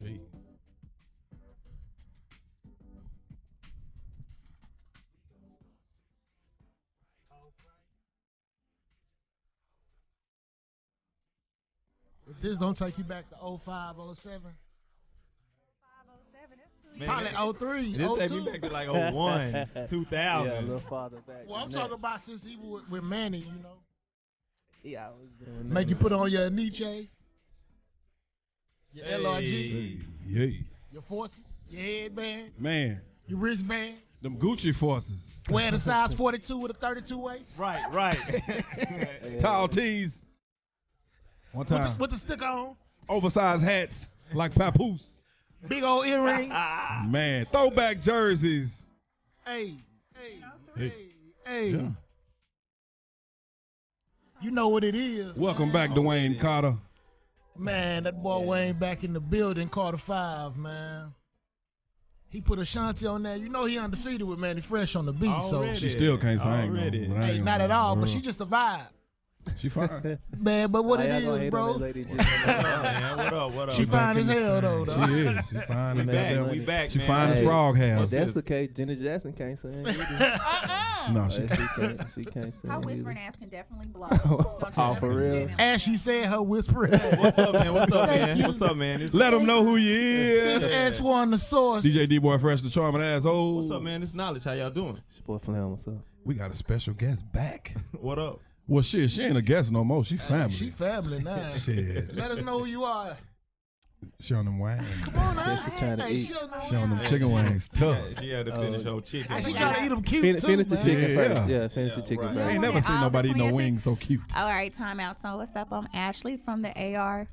Hey. If this don't take you back to 05, 07, Man, probably 03, this take 02. me back to like 01, 2000. Yeah, a little farther back. Well, I'm than talking that. about since he was with Manny, you know. Yeah, I was doing Make that. you put on your Nietzsche, your LRG, Hey. your forces, your headbands, Man, your wristbands. them Gucci forces. Wear the size 42 with a 32 waist. Right. Tall tees. One time. With the stick on. Oversized hats like Papoose. Big old earrings. Man, throwback jerseys. Hey. Yeah. You know what it is. Welcome man. back, Dwayne Carter. Man, that boy Wayne back in the building, Carter 5, man. He put Ashanti on there. You know he undefeated with Manny Fresh on the beat. Already. She still can't sing. Already. Though, but I So, ain't hey, not gonna- at all, but she just a vibe. She fine. Man, but what Why it y'all gonna is, hate on bro. that lady just- Man, what up? She fine as hell, though. She is. She fine as goddamn- We back, She man. fine as Hey, frog If hair. that's the case, Janet Jackson can't sing either. No, she She can't sing Her either. whispering ass can definitely blow. Oh, for real? As she said, her whisper. What's up, man? Thank you. What's up, man? This- Let them know who you This is. S1 the source. DJ D-Boy Fresh, the charming asshole. What's up, man? This knowledge. How y'all doing? It's your boy Flam, what's up? We got a special guest back. What up? Well, shit, she ain't a guest no more. She family. She family now. Shit. Let us know who you are. She on them wings. Come on now. She's trying to Hey, eat. she on She on them wings. chicken wings. Tough. She had to finish her chicken. Hey, she Yeah. trying to eat them cute too, Finish the man. chicken Yeah. first. Yeah, finish the Yeah, chicken right. I ain't first. never seen All nobody eat no between wings so cute. All right, time out. So what's up? I'm Ashley from the AR.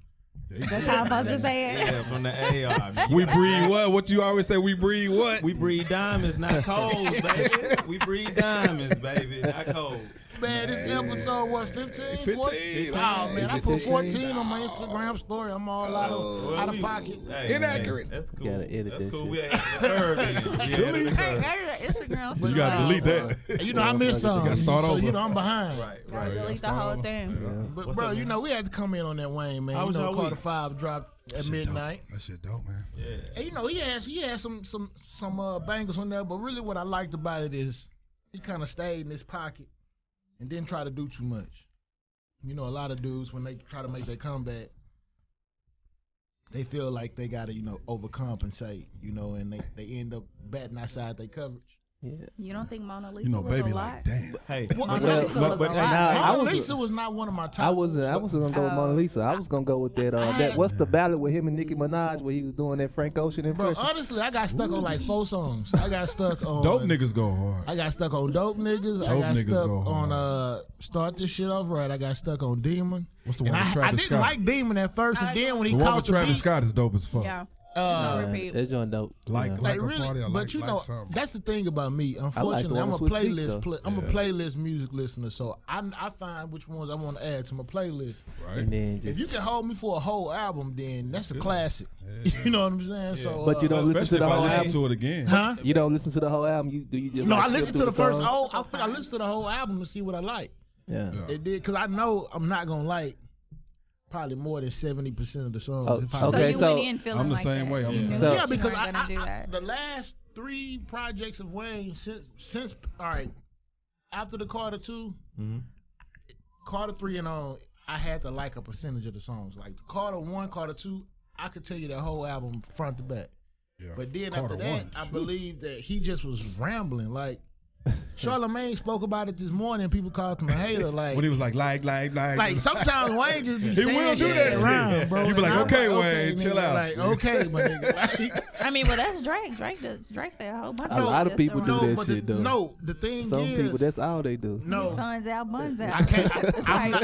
There you That's go. how I'm supposed to say it. Yeah, from the AR. We breed what? What you always say? We breed what? We breed diamonds, not cold, baby. We breed diamonds, baby, not cold. Man, this episode, what, 15? 15. Oh, man, I put 15. 14 on my Instagram story. I'm all out of pocket. Hey, Inaccurate. Man, that's cool. Gotta edit That's that cool. shit. We had the curve in it. We had Delete. the Hey, curve. hey, Instagram. You gotta delete that. Hey, you know, I missed some. gotta start so, over. you know, I'm behind. Right, Gotta right. delete the whole thing. Yeah. But, What's bro, up, you man? know, we had to come in on that Wayne, man. How You was know, your Carter week? 5 dropped at Shit midnight. dope. That shit dope, man. Yeah. And, you know, he had some bangers on there, but really what I liked about it is he kind of stayed in his pocket and didn't try to do too much. You know, a lot of dudes, when they try to make their comeback, they feel like they got to, you know, overcompensate, you know, and they end up batting outside their coverage. Yeah. You don't think Mona Lisa You know, was baby, a lot? like, damn. Hey, Well, Mona Well, Lisa but- was but a now, lot. I Mona was- Lisa was not one of my top. I wasn't gonna go with Mona Lisa. I was gonna go with that what's the ballad with him and Nicki Minaj where he was doing that Frank Ocean Bro, impression? honestly, I got stuck on like 4 songs. I got stuck on Dope niggas go hard. I got stuck on Dope Niggas. I Dope got Niggas stuck go on hard. Start This Shit Off Right. I got stuck on Demon. What's the And one with I Travis didn't Scott? like Demon at first, I and like then when he The one caught with the Travis beat, Scott is dope as fuck. Yeah. uh, repeat. That joint dope. Like- yeah. like- like a really, party, I but you like know, something. that's the thing about me. the Unfortunately, one I'm a with Swiss Beats, playlist. though. I'm a Yeah. playlist music listener, so I find which ones I want to add to my playlist. Right? And then If just, you can hold me for a whole album, then that's a Yeah. classic. Yeah. You know what I'm saying? Yeah. So, But you don't listen Especially to if the I whole listen album. to it again. huh? You don't listen to the whole album. You just No, like I skip listened through to the first. songs? I listened to the whole album to see what I like. Yeah. Yeah. It did because I know I'm not gonna like probably more than 70% of the songs. Oh, if I So okay, you so went in feeling I'm the like same that. way. I'm the You same knew way. Yeah, that you because weren't gonna do that. the last 3 projects of Wayne since all right, after the Carter 2, Mm-hmm. Carter 3 and on, I had to like a percentage of the songs. Like Carter 1, Carter 2, I could tell you that whole album front to back. Yeah. But then Carter after that, one. I believe that he just was rambling. Like Charlamagne spoke about it this morning. People called him a hater. Like When he was like. Like sometimes Wayne just be He saying will do shit that shit. around, bro. You be like, And I'm okay, Wayne, nigga, chill out. Like, okay, my nigga. Like, I mean, well, that's Drake. Drake say a whole bunch A of lot of shit people do around. that but shit, the, though. no, the thing Some is, people, that's all they do. no. Guns out, buns out. I can't.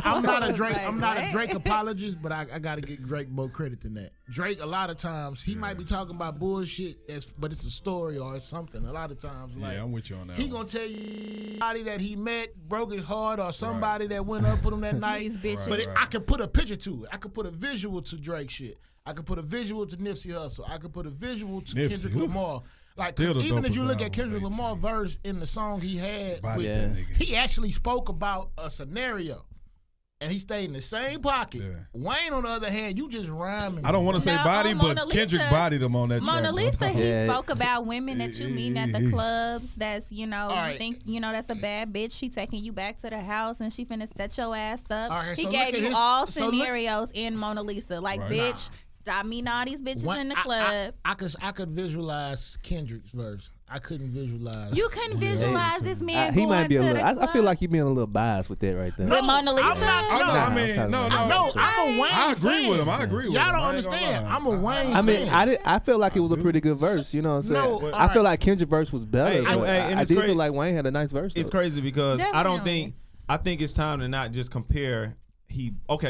I'm not a Like, Drake. I'm not a what? Drake apologist, but I gotta give Drake more credit than that. Drake, a lot of times, he might be talking about bullshit, but it's a story or it's something. A lot of times, like Yeah, I'm with you on that. he one. gonna tell you somebody that he met broke his heart or somebody that went up with him that night. These bitches. But I could put a picture to it. I could put a visual to Drake shit. I could put a visual to Nipsey Hussle. I could put a visual to Nipsey, Kendrick oof. Lamar. Like, Still the even if you dopest look at album Kendrick of Lamar 18. verse in the song he had Body with that nigga. he actually spoke about a scenario. and he stayed in the same pocket. Yeah. Wayne, on the other hand, you just rhyming. I don't want to say No, body, but Mona Kendrick Lisa- bodied him on that track. Mona bro. Lisa, he Yeah. spoke about women that you meet at the clubs. That's you right. think that's a bad bitch. She taking you back to the house and she finna set your ass up. All right, he so gave look at you his- all so look- scenarios in Mona Lisa. Like, Right. bitch, stop meeting all these bitches One- in the club. I could visualize Kendrick's verse. I couldn't visualize. You couldn't visualize this man He going might be a to little. the I club. feel like you being a little biased with that right there. With Mona Lisa? I'm not. I No, mean, no. I'm a Wayne I agree fan. with him. I agree with him. Y'all don't I ain't gonna understand. lie. I'm a Wayne I mean, fan. I feel like it was a pretty good verse. You know what I'm saying? No, I feel alright. like Kendrick's verse was better. Hey, but and I it's did crazy. feel like Wayne had a nice verse. It's though. crazy because I don't Definitely. I think it's time to not just compare.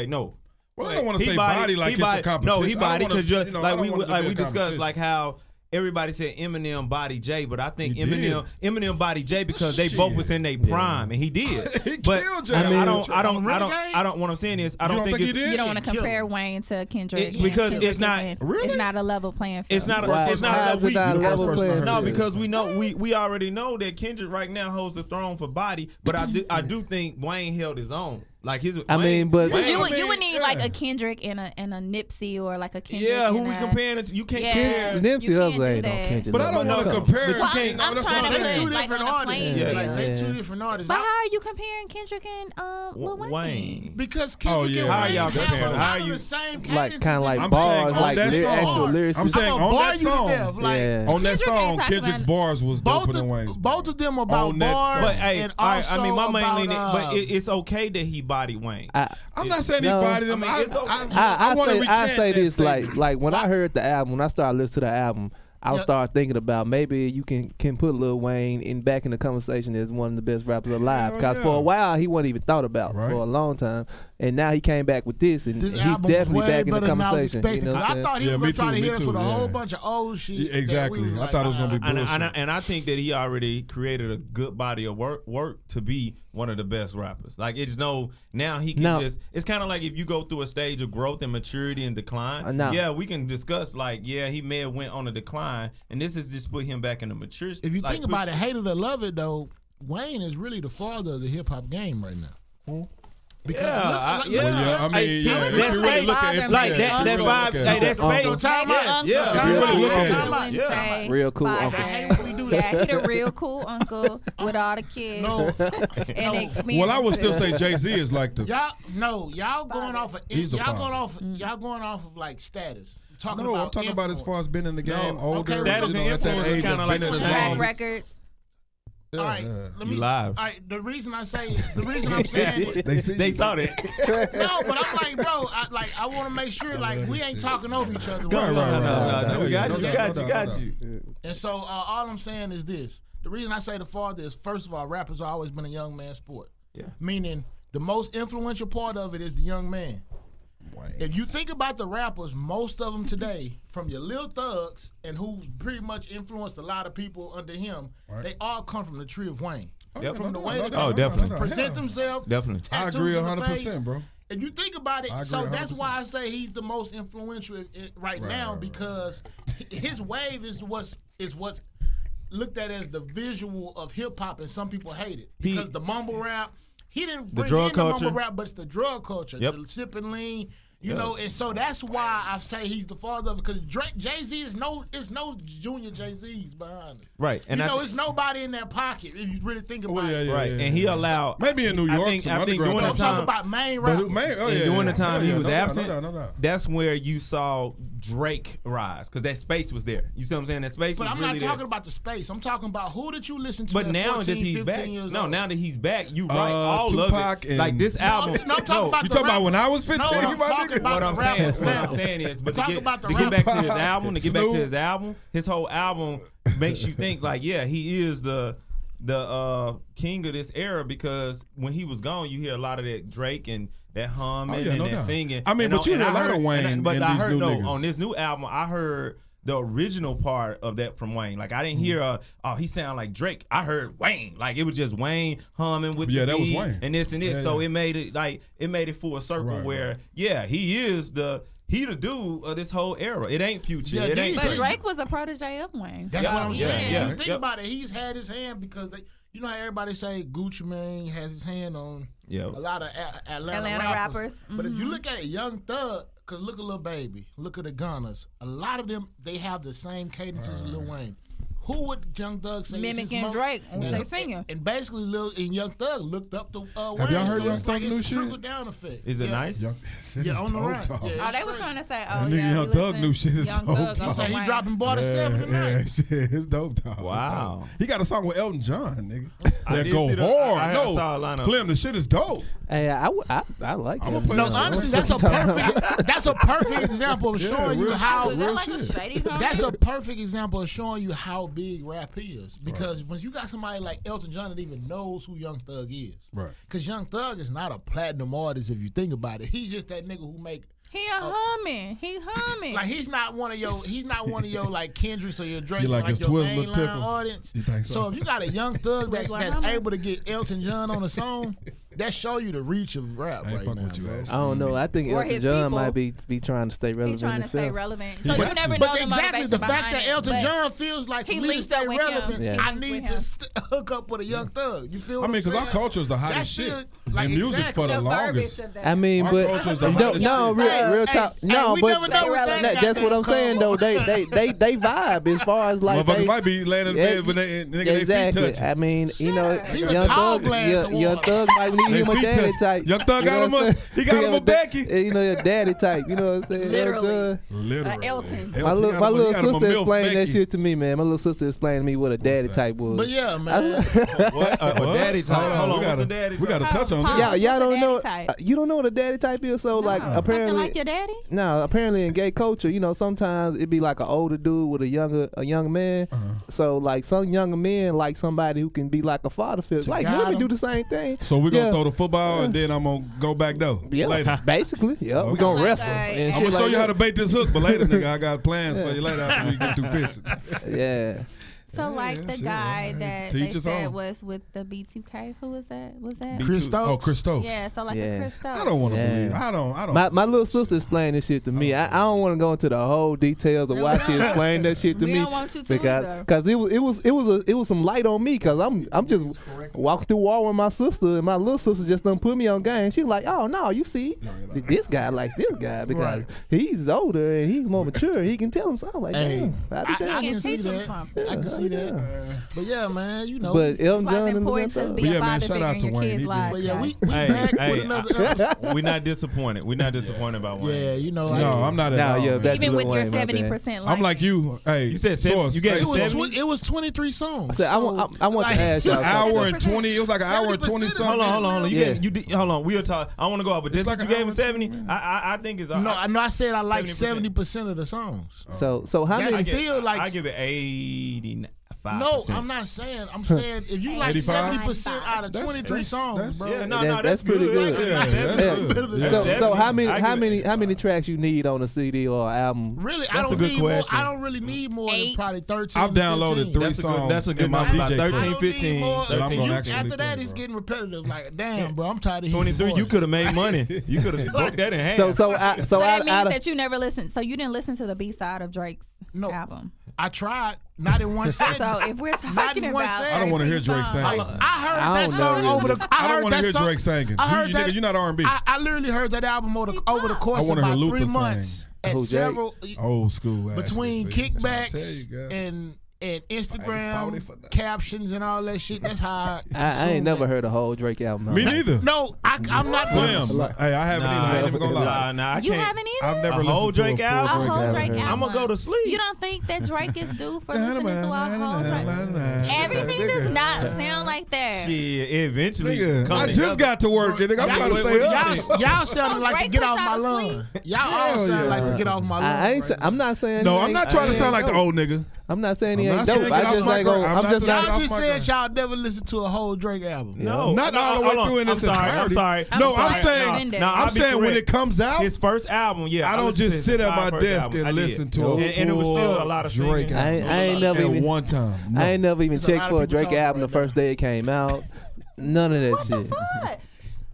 No. Well, I don't want to He say body- body like he it's body- a competition. No, he body because I like don't we want it to like be a we discussed competition. like how everybody said Eminem body Jay, but I think He did. Eminem body Jay because they both was in their prime and he did. He but killed Jay. I I mean, don't. What I'm saying is I don't think he it's. did? You don't want to Kill compare him. Wayne to Kendrick Because and it's Kendrick not- is Really? It's not a level playing field. It's not. Why- It's why not. is it not a You the first level person I player? heard No, it. because we know we already know that Kendrick right now holds the throne for body, but I do think Wayne held his own. Like his. I mean, but- Because you I mean, would need like yeah. a Kendrick and a Nipsey or like a Kendrick. Yeah, who and we a- comparing it to? You can't Yeah. compare. Nipsey You Hussle can't do ain't on that. Kendrick. But I don't want to No. compare. But you Well, can't. I'm that's trying what to I'm They say, saying. two like, different on a artists. plane. Yeah. Like they Yeah. two different artists. But how are you comparing Kendrick and Lil Wayne? Wayne. Because Kendrick Oh, and yeah. Wayne How y'all have comparing? a How lot are of you- the same like cadences kind of like I'm bars, saying on like that song. actual lyrics. I'm saying I'ma on bar that you to song. death, like, Yeah. On that Kendrick song, ain't talking Kendrick's about- bars was doper than Wayne's. both of them about On that bars, song. But hey, and I also mean, my main about, leaning, but it's okay that he bodied Wayne. I'm not saying No. he bodied him. I mean, it's okay. I want to I say this statement. like when I heard the album, when I started listening to the album, I would Yeah. start thinking about maybe you can put Lil Wayne back in the conversation as one of the best rappers alive. Hell Because yeah. for a while he wasn't even thought about Right. for a long time, and now he came back with this, and This he's album definitely way back in the better than I was conversation. expecting, You know 'cause what I'm I saying? thought he Yeah, was me gonna try too, to me hit us too, with a yeah. whole bunch of old shit. Yeah, exactly. that we was I like, thought it was gonna be nah. bullshit. And I think that he already created a good body of work to be one of the best rappers. Like it's now he can Now- just. It's kind of like if you go through a stage of growth and maturity and decline. Now- Yeah, we can discuss like he may have went on a decline, and this is just put him back in the mature. If you think about it, hate it or love it, though, Wayne is really the father of the hip hop game right now. Because yeah, Yeah, I mean, Hey, yeah. If that you really space, look at it, like yeah, that if you really vibe, look at hey, it. that space. So time out. Yeah. If you really look at it. Yeah. Real cool I uncle. hate when we do that. He the real cool uncle with all the kids No, and experience. Well, I would still say Jay-Z is like the. y'all going off of He's the y'all father. going off y'all going off of like status. Talking No, about I'm talking about as far as being in the game, No, older, okay, status you know, and at that influence age, is kinda that's like been in the the track game. records. Yeah, All right, yeah. let me You live. All right, the reason I'm saying They saw that. no, but I'm like, bro, I want to make sure like we ain't talking over each other. Right, We're talking- No, we got you. No We got doubt, you. no Got doubt. you. And so all I'm saying is this: the reason I say the father is, first of all, rappers have always been a young man's sport. Yeah. Meaning the most influential part of it is the young man. If you think about the rappers, most of them today, from your Lil Thugs and who pretty much influenced a lot of people under him, Right. they all come from the tree of Wayne. Yep. From the No way doubt, that no Oh, doubt, definitely. no doubt. present Yeah. themselves. Definitely. I tattoos agree in the 100%, face. bro. If you think about it, I agree so that's 100%. why I say he's the most influential right now because his wave is what's looked at as the visual of hip hop, and some people hate it because the mumble rap. He didn't bring drug in the culture. mumble rap, but it's the drug culture, Yep. the sipping lean. You Yeah. know, and so that's why I say he's the father of it, because Jay-Z is no junior Jay-Z's behind us. Right, and you I know, thi- it's nobody in that pocket if you really think about Oh, yeah, it. yeah, Right, yeah, and he yeah. allowed. Maybe in New York, I think some during underground the I'm type talking time. about main But rap. man, oh, And yeah, during the yeah, time yeah, he was no doubt, absent, no doubt, no doubt. that's where you saw Drake rise because that space was there. You see what I'm saying? That space But was I'm really not there. talking about the space. I'm talking about who did you listen to But at now 14, that he's 15 back, years no, old? now that he's back, you right. All Tupac of it. and- Like this album. No, I'm talking about You the talking about rappers. when I was 15, No, I'm my talking nigga? about What the I'm saying, rappers what now. I'm saying is, but to Talk get, about the to get back to his rappers. album, to get back to Snoop. his album, his whole album makes you think like, yeah, he is the king of this era because when he was gone, you hear a lot of that Drake and that humming Oh, yeah, and no that doubt. singing. I mean, And but you and hear a I lot of heard- Wayne but in I these heard new no niggas. on this new album. I heard the original part of that from Wayne. Like I didn't hear he sound like Drake. I heard Wayne. Like it was just Wayne humming with Yeah, the that was beat Wayne. and this and this. Yeah, so yeah. it made it full circle Right, where right. yeah, he is the dude of this whole era. It ain't Future. Yeah, it ain't these- But Drake. Drake was a protege of Wayne. That's what I'm Yeah, saying. yeah, You think yep. about it, he's had his hand because you know how everybody say Gucci Mane has his hand on Yeah. A lot of Atlanta rappers. But if you look at it, Young Thug, because look at Lil Baby, look at the Gunners, a lot of them, they have the same cadence as Lil Wayne. Who would Young Thug say mimicking Drake when they singing? And basically, Young Thug looked up to Wayne. Have y'all heard so Young it's Thug like new it's a shit? trickle down effect. Is it nice? Yeah, on the run. Oh, they was trying to say, That nigga Young Thug new shit is dope, dog. He said he dropping Barter 7 tonight. Yeah, shit, it's dope, dog. Wow. He got a song with Elton John, nigga. I That did go see the- hard. I No, saw a lineup. Clem, the shit is dope. Hey, I like I'ma it. play No, that honestly, shit. that's a perfect example of showing you real how. shit, Was that real like a shit. shady comment? That's a perfect example of showing you how big rap is. Because when you got somebody like Elton John that even knows who Young Thug is. Right. Because Young Thug is not a platinum artist if you think about it. He's just that nigga who make. He humming. Like he's not one of your like Kendricks or your Drake, You like like his your Twizzler mainline tickle? audience. You think so? So if you got a Young Thug that's Twizzler able to get Elton John on a song, that show you the reach of rap I ain't right fuck now. with you, bro. Ash. I don't know. I think Or Elton his John people. might be trying to stay relevant He's trying to stay himself. relevant. So He you got never to. know But the exactly motivation the fact behind that it, Elton but John feels like he for me to linked stay up with him. relevant, Yeah. I He need linked with to hook up with a Young Thug. You feel I what mean, I'm because our saying? culture is the That hottest shit shit, like, in music exactly. for the The longest. verbiage of that. I mean, Our but culture is the no, hottest no, shit. real talk. Hey, No, we but never know what that that's what I'm goddamn saying though. They vibe as far as like Motherfuckers they might be laying in the bed when they exactly. feet touch. I mean, you know, He a Young tall Thug, glass of Young water. Thug might need They him a feet daddy touch. type. Young Thug You know got him what I'm a- saying? he got him a Becky. You know, a daddy type. You know what I'm saying? Literally. Literally. Elton. My little sister explained explained that shit to me, man. My little sister explained to me what a daddy type was. But yeah, man. What? Daddy type. Hold on. we What's gotta, the daddy we type? gotta touch on Pause. this. Y'all What's a don't know. daddy type? You don't know what a daddy type is. So like Something apparently, like your daddy? no, apparently in gay culture, you know, sometimes it be like an older dude with a young man. So like some younger men like somebody who can be like a father figure. To Like guide let me them. do the same thing. So we're gonna Yeah. throw the football and then I'm gonna go back though. Yeah, Later. basically. Yeah, we Okay. gonna Like wrestle that. and I'm shit gonna show like you how to that. bait this hook, but later, nigga, I got plans for you later after we get through fishing. Yeah. So like yeah, the shit, guy man. that To they each his said own. was with the B2K. Who was that? Was that? Chris Stokes. Oh, Chris Stokes. Yeah, so like Yeah. a Chris Stokes. I don't want to Yeah. believe. I don't. My little sister explained this shit to me. I don't want to go into the whole details of No, why we she don't. explained that shit to We me. don't want you to either. Because it was some light on me because I'm just walking through wall with my sister and my little sister just done put me on game. She like, oh no, you see, this guy likes this guy because Right. he's older and he's more mature. He can tell him something like, Hey, damn, I be I down. can see teach him that. something. I can see that. But yeah, man, you know. But Elton That's why John it's and important to Young be But a yeah, man, father shout figure out in to your Wayne. kids' He lives. but yeah, we guys. back with another episode. We're not disappointed. We're not disappointed about Wayne. Yeah, you know. No, I'm not at Nah, all. yeah, man. back- Even with your Wayne, my bad. 70%. I'm like you. Hey, You said source. you gave Hey, it 70? It was 23 songs. I said, I want to ask y'all An something. hour and 20. It was like an hour and 20 70% something. Hold on. Yeah. Hold on. We'll talk. I want to go out, but this It's like what an you gave him hour 70. and 20 I think it's. No, I said I like 70%. 70% of the songs. So how That's many? still like I give it 85. No, I'm not saying. I'm saying if you like 85? 70% out of 23 songs, bro. Yeah, no, That's pretty good. Yeah, that's good. So That's how 70. I give many it- how many tracks you need on a CD or album? Really, I That's a don't good need more. question. I don't really need more than 8. probably 13. I've downloaded 3 That's a good- songs that's a good in my number. DJ About player. 13, I don't need 15, more. that I'm gonna actually After play, that, it's bro. getting repetitive. Like, damn, bro, I'm tired of hearing 23. your You voice. could have made money. You could have broke that in half. So So out that means of that you never listened. So you didn't listen to the B side of Drake's No. album. I tried, not in one setting. So if we're Not talking in one about, setting. I don't want to hear Drake sing. Like, I heard I that don't song know. over the. I heard don't want to that hear song- Drake singing. I heard You that. nigga, you're not R&B. I literally heard that album over the course I of wanna hear about Luther 3 sing. months at Who, Drake? several Old school. between actually. See, I'm trying to kickbacks tell you, girl. and I ain't Instagram 40 for that. captions and all that shit. That's how I ain't consume never that. heard a whole Drake album. Me neither. No, I'm not. Slim. Hey, I haven't either. I ain't even gonna lie. Nah, I you can't. haven't either. I've never A whole listened to Drake a full album? A whole Drake Drake album. album. I'm gonna go to sleep. You don't think that Drake is due for listening to a whole Drake? Everything Nigga. does not sound like that. Shit, eventually. Nigga, come I together. just got to work, nigga. I'm trying to stay up. Y'all sounding like to Drake get put off my y'all to lawn. Y'all all Hell sound yeah. like to get off my lawn. I ain't. right I'm not saying. No, he I'm ain't- not trying to he sound ain't like the dope. old nigga. I'm not saying he I'm ain't not dope. saying I get off just my ain't gonna. grind. I'm I'm not just saying now. not. get Y'all off just my said grind. y'all never listened to a whole Drake album. No, Not all the way hold on. through in its I'm sorry. entirety. I'm sorry. No, I'm sorry. saying, No, I'll I'm be saying when correct. it comes out, His first album, yeah. I don't listened to just his sit at entire my first desk album. I and did. listen to a And it was still a lot of Drake singing. I ain't never at even. one time. No. I ain't never even There's a lot checked of for a people Drake talking album the right first day it came out. None of that shit. What?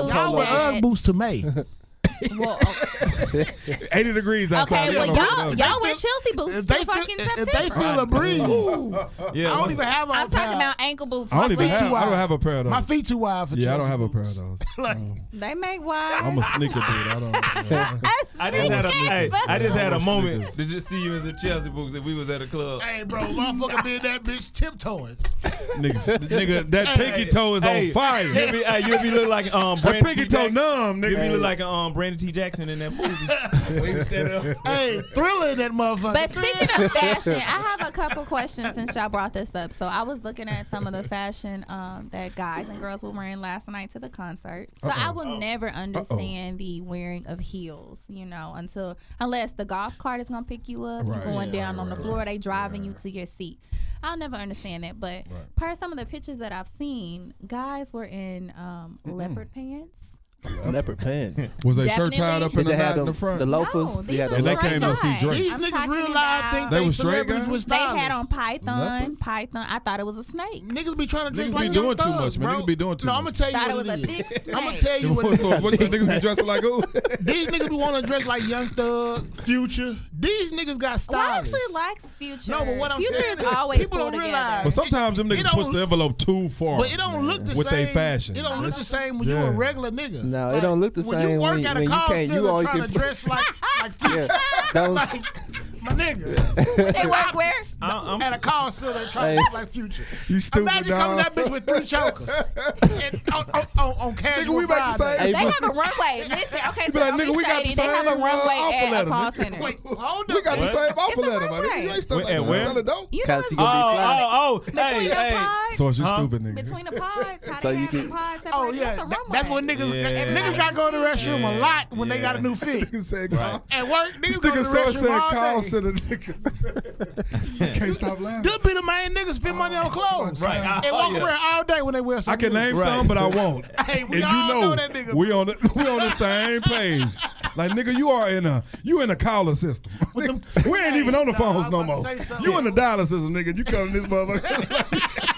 believe Y'all were that. Ugg boots to May. Well, 80 degrees outside. okay, well, Yeah, y'all wear Chelsea boots too fucking if September. they feel a breeze, Yeah, I don't even have. I'm talking about ankle boots. I don't My even feet have. too I don't wide. have a pair of those. My feet too wide for. Yeah, I don't Chelsea have a pair boots. of those. They make wide. I'm a sneaker dude. I don't. I just had a Hey, I just had a Sneakers. moment to just see you in some Chelsea boots and we was at a club. Hey, bro, motherfucker be in that bitch tiptoeing. nigga, that pinky toe is on fire. You'll be looking like That Brandon pinky T. toe Jackson. numb, You'll be nigga. look like Brandon T. Jackson in that movie. When he was standing up. Hey, Thriller in that motherfucker. But speaking of fashion, I have a couple questions since y'all brought this up. So I was looking at some of the fashion that guys and girls were wearing last night to the concert. So I will never understand the wearing of heels, you know, unless the golf cart is gonna pick you up, Right. you're going down on the floor, they driving you to your seat. I'll never understand that. But per some of the pictures that I've seen, guys were in leopard pants. Leopard pants. Was they shirt tied Definitely. up in Did the they knot have in the them, front? the loafers? No, They had these the are And they came to see guys. Drake. These I'm niggas talking real live about- think They they was straight celebrities guys? with They stylists. had on Python. Leopard? I thought it was a snake. Niggas be trying to dress Niggas like be doing Young too Thug, much, man. bro. Niggas be doing too No, much. I'm gonna tell you Thought it what was a it thick is. snake. I'm gonna tell you what it So is. what you niggas be dressing like who? These niggas be wanting to dress like Young Thug, Future. These niggas got Well, I stylists. actually likes Future. No, but what I'm Future saying is is always people pulled don't together. realize- But sometimes them It niggas don't- push the envelope too far. But it don't look the With same. they fashion. It don't look the same when Yeah. you a regular nigga. No, it don't look the when same you work when- at when a you call can't- you center all you trying can- to dress like Future. Don't- Like, my nigga. They work where? I'm At a call center trying to look like Future. You stupid, Imagine coming dog. that bitch with 3 chokers. And on casual Nigga, we make the Friday. same. Hey, They have a runway. Listen, okay, You be so like, don't nigga, be we got shady. the They have a same, runway offer at a letter, call nigga. center. Wait, hold We up. got the What? same offer It's a letter, man. runway. You ain't stuff like Where- that. where? Selling dope. You know Cause it's he gonna be fly. between the pods. So it's you Huh? stupid, nigga. Between the pods, how So they you have the can- pods. Oh separated. yeah, That's a runway. that's what niggas. Yeah. Niggas got to go to the restroom a Yeah. lot when they Yeah. got a new fit. Nigga said, Right. At work, This niggas go to nigga the so restroom said all call day. center niggas. Can't stop laughing. Good be the main niggas spend money on clothes. Right. They walk around all day when they wear I something. can name Right. some, but I won't. Hey, we And all you know that nigga. we on the same page. Like nigga, you in a caller system. we ain't even on the Nah, phones I'm no about to more. say something. You in the dialer system, nigga. You calling this motherfucker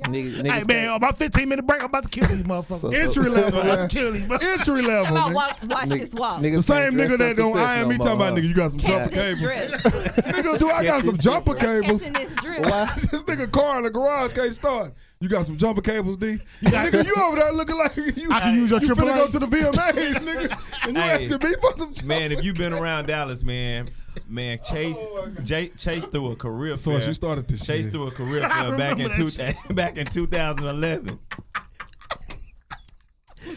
Niggas Hey man, on my 15-minute break, I'm about to kill these motherfuckers. So- entry level, I'm about man. to kill these motherfuckers. Entry level, Come on, man. watch this walk. The same nigga that don't iron me talking about nigga. You got some Catch jumper this cables. drip. Nigga, do I got some jumper cables? Catching this drip. This nigga car in the garage can't start. You got some jumper cables, D? Nigga, you over there looking like you. I can use your you finna AAA. go to the VMAs, nigga. And you Hey. asking me for some jumper. Man, if you've been around Dallas, man, Chase through a career So fair. as you started this Chase shit. through a career I fair back in remember that back in 2011.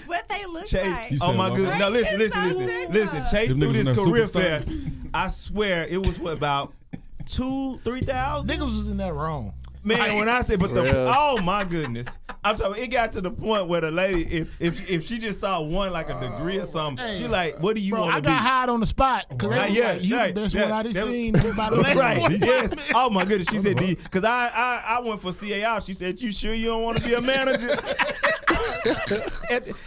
What they look Chase, like. You oh said my what? goodness. No, listen. Chase Them through niggas this in career there fair. I swear it was what, about 2,000-3,000. Niggas was in that wrong. Man, when I say, but the Real. oh my goodness, I'm talking. It got to the point where the lady, if she just saw one like a degree or something, Hey. she like, what do you Bro, want I to be? got hired on the spot because Right, they was like, you right, the best yeah, one I done that- seen in about the last Right. 45 Yes. minutes. Oh my goodness. She said, because I went for CAR. She said, you sure you don't want to be a manager?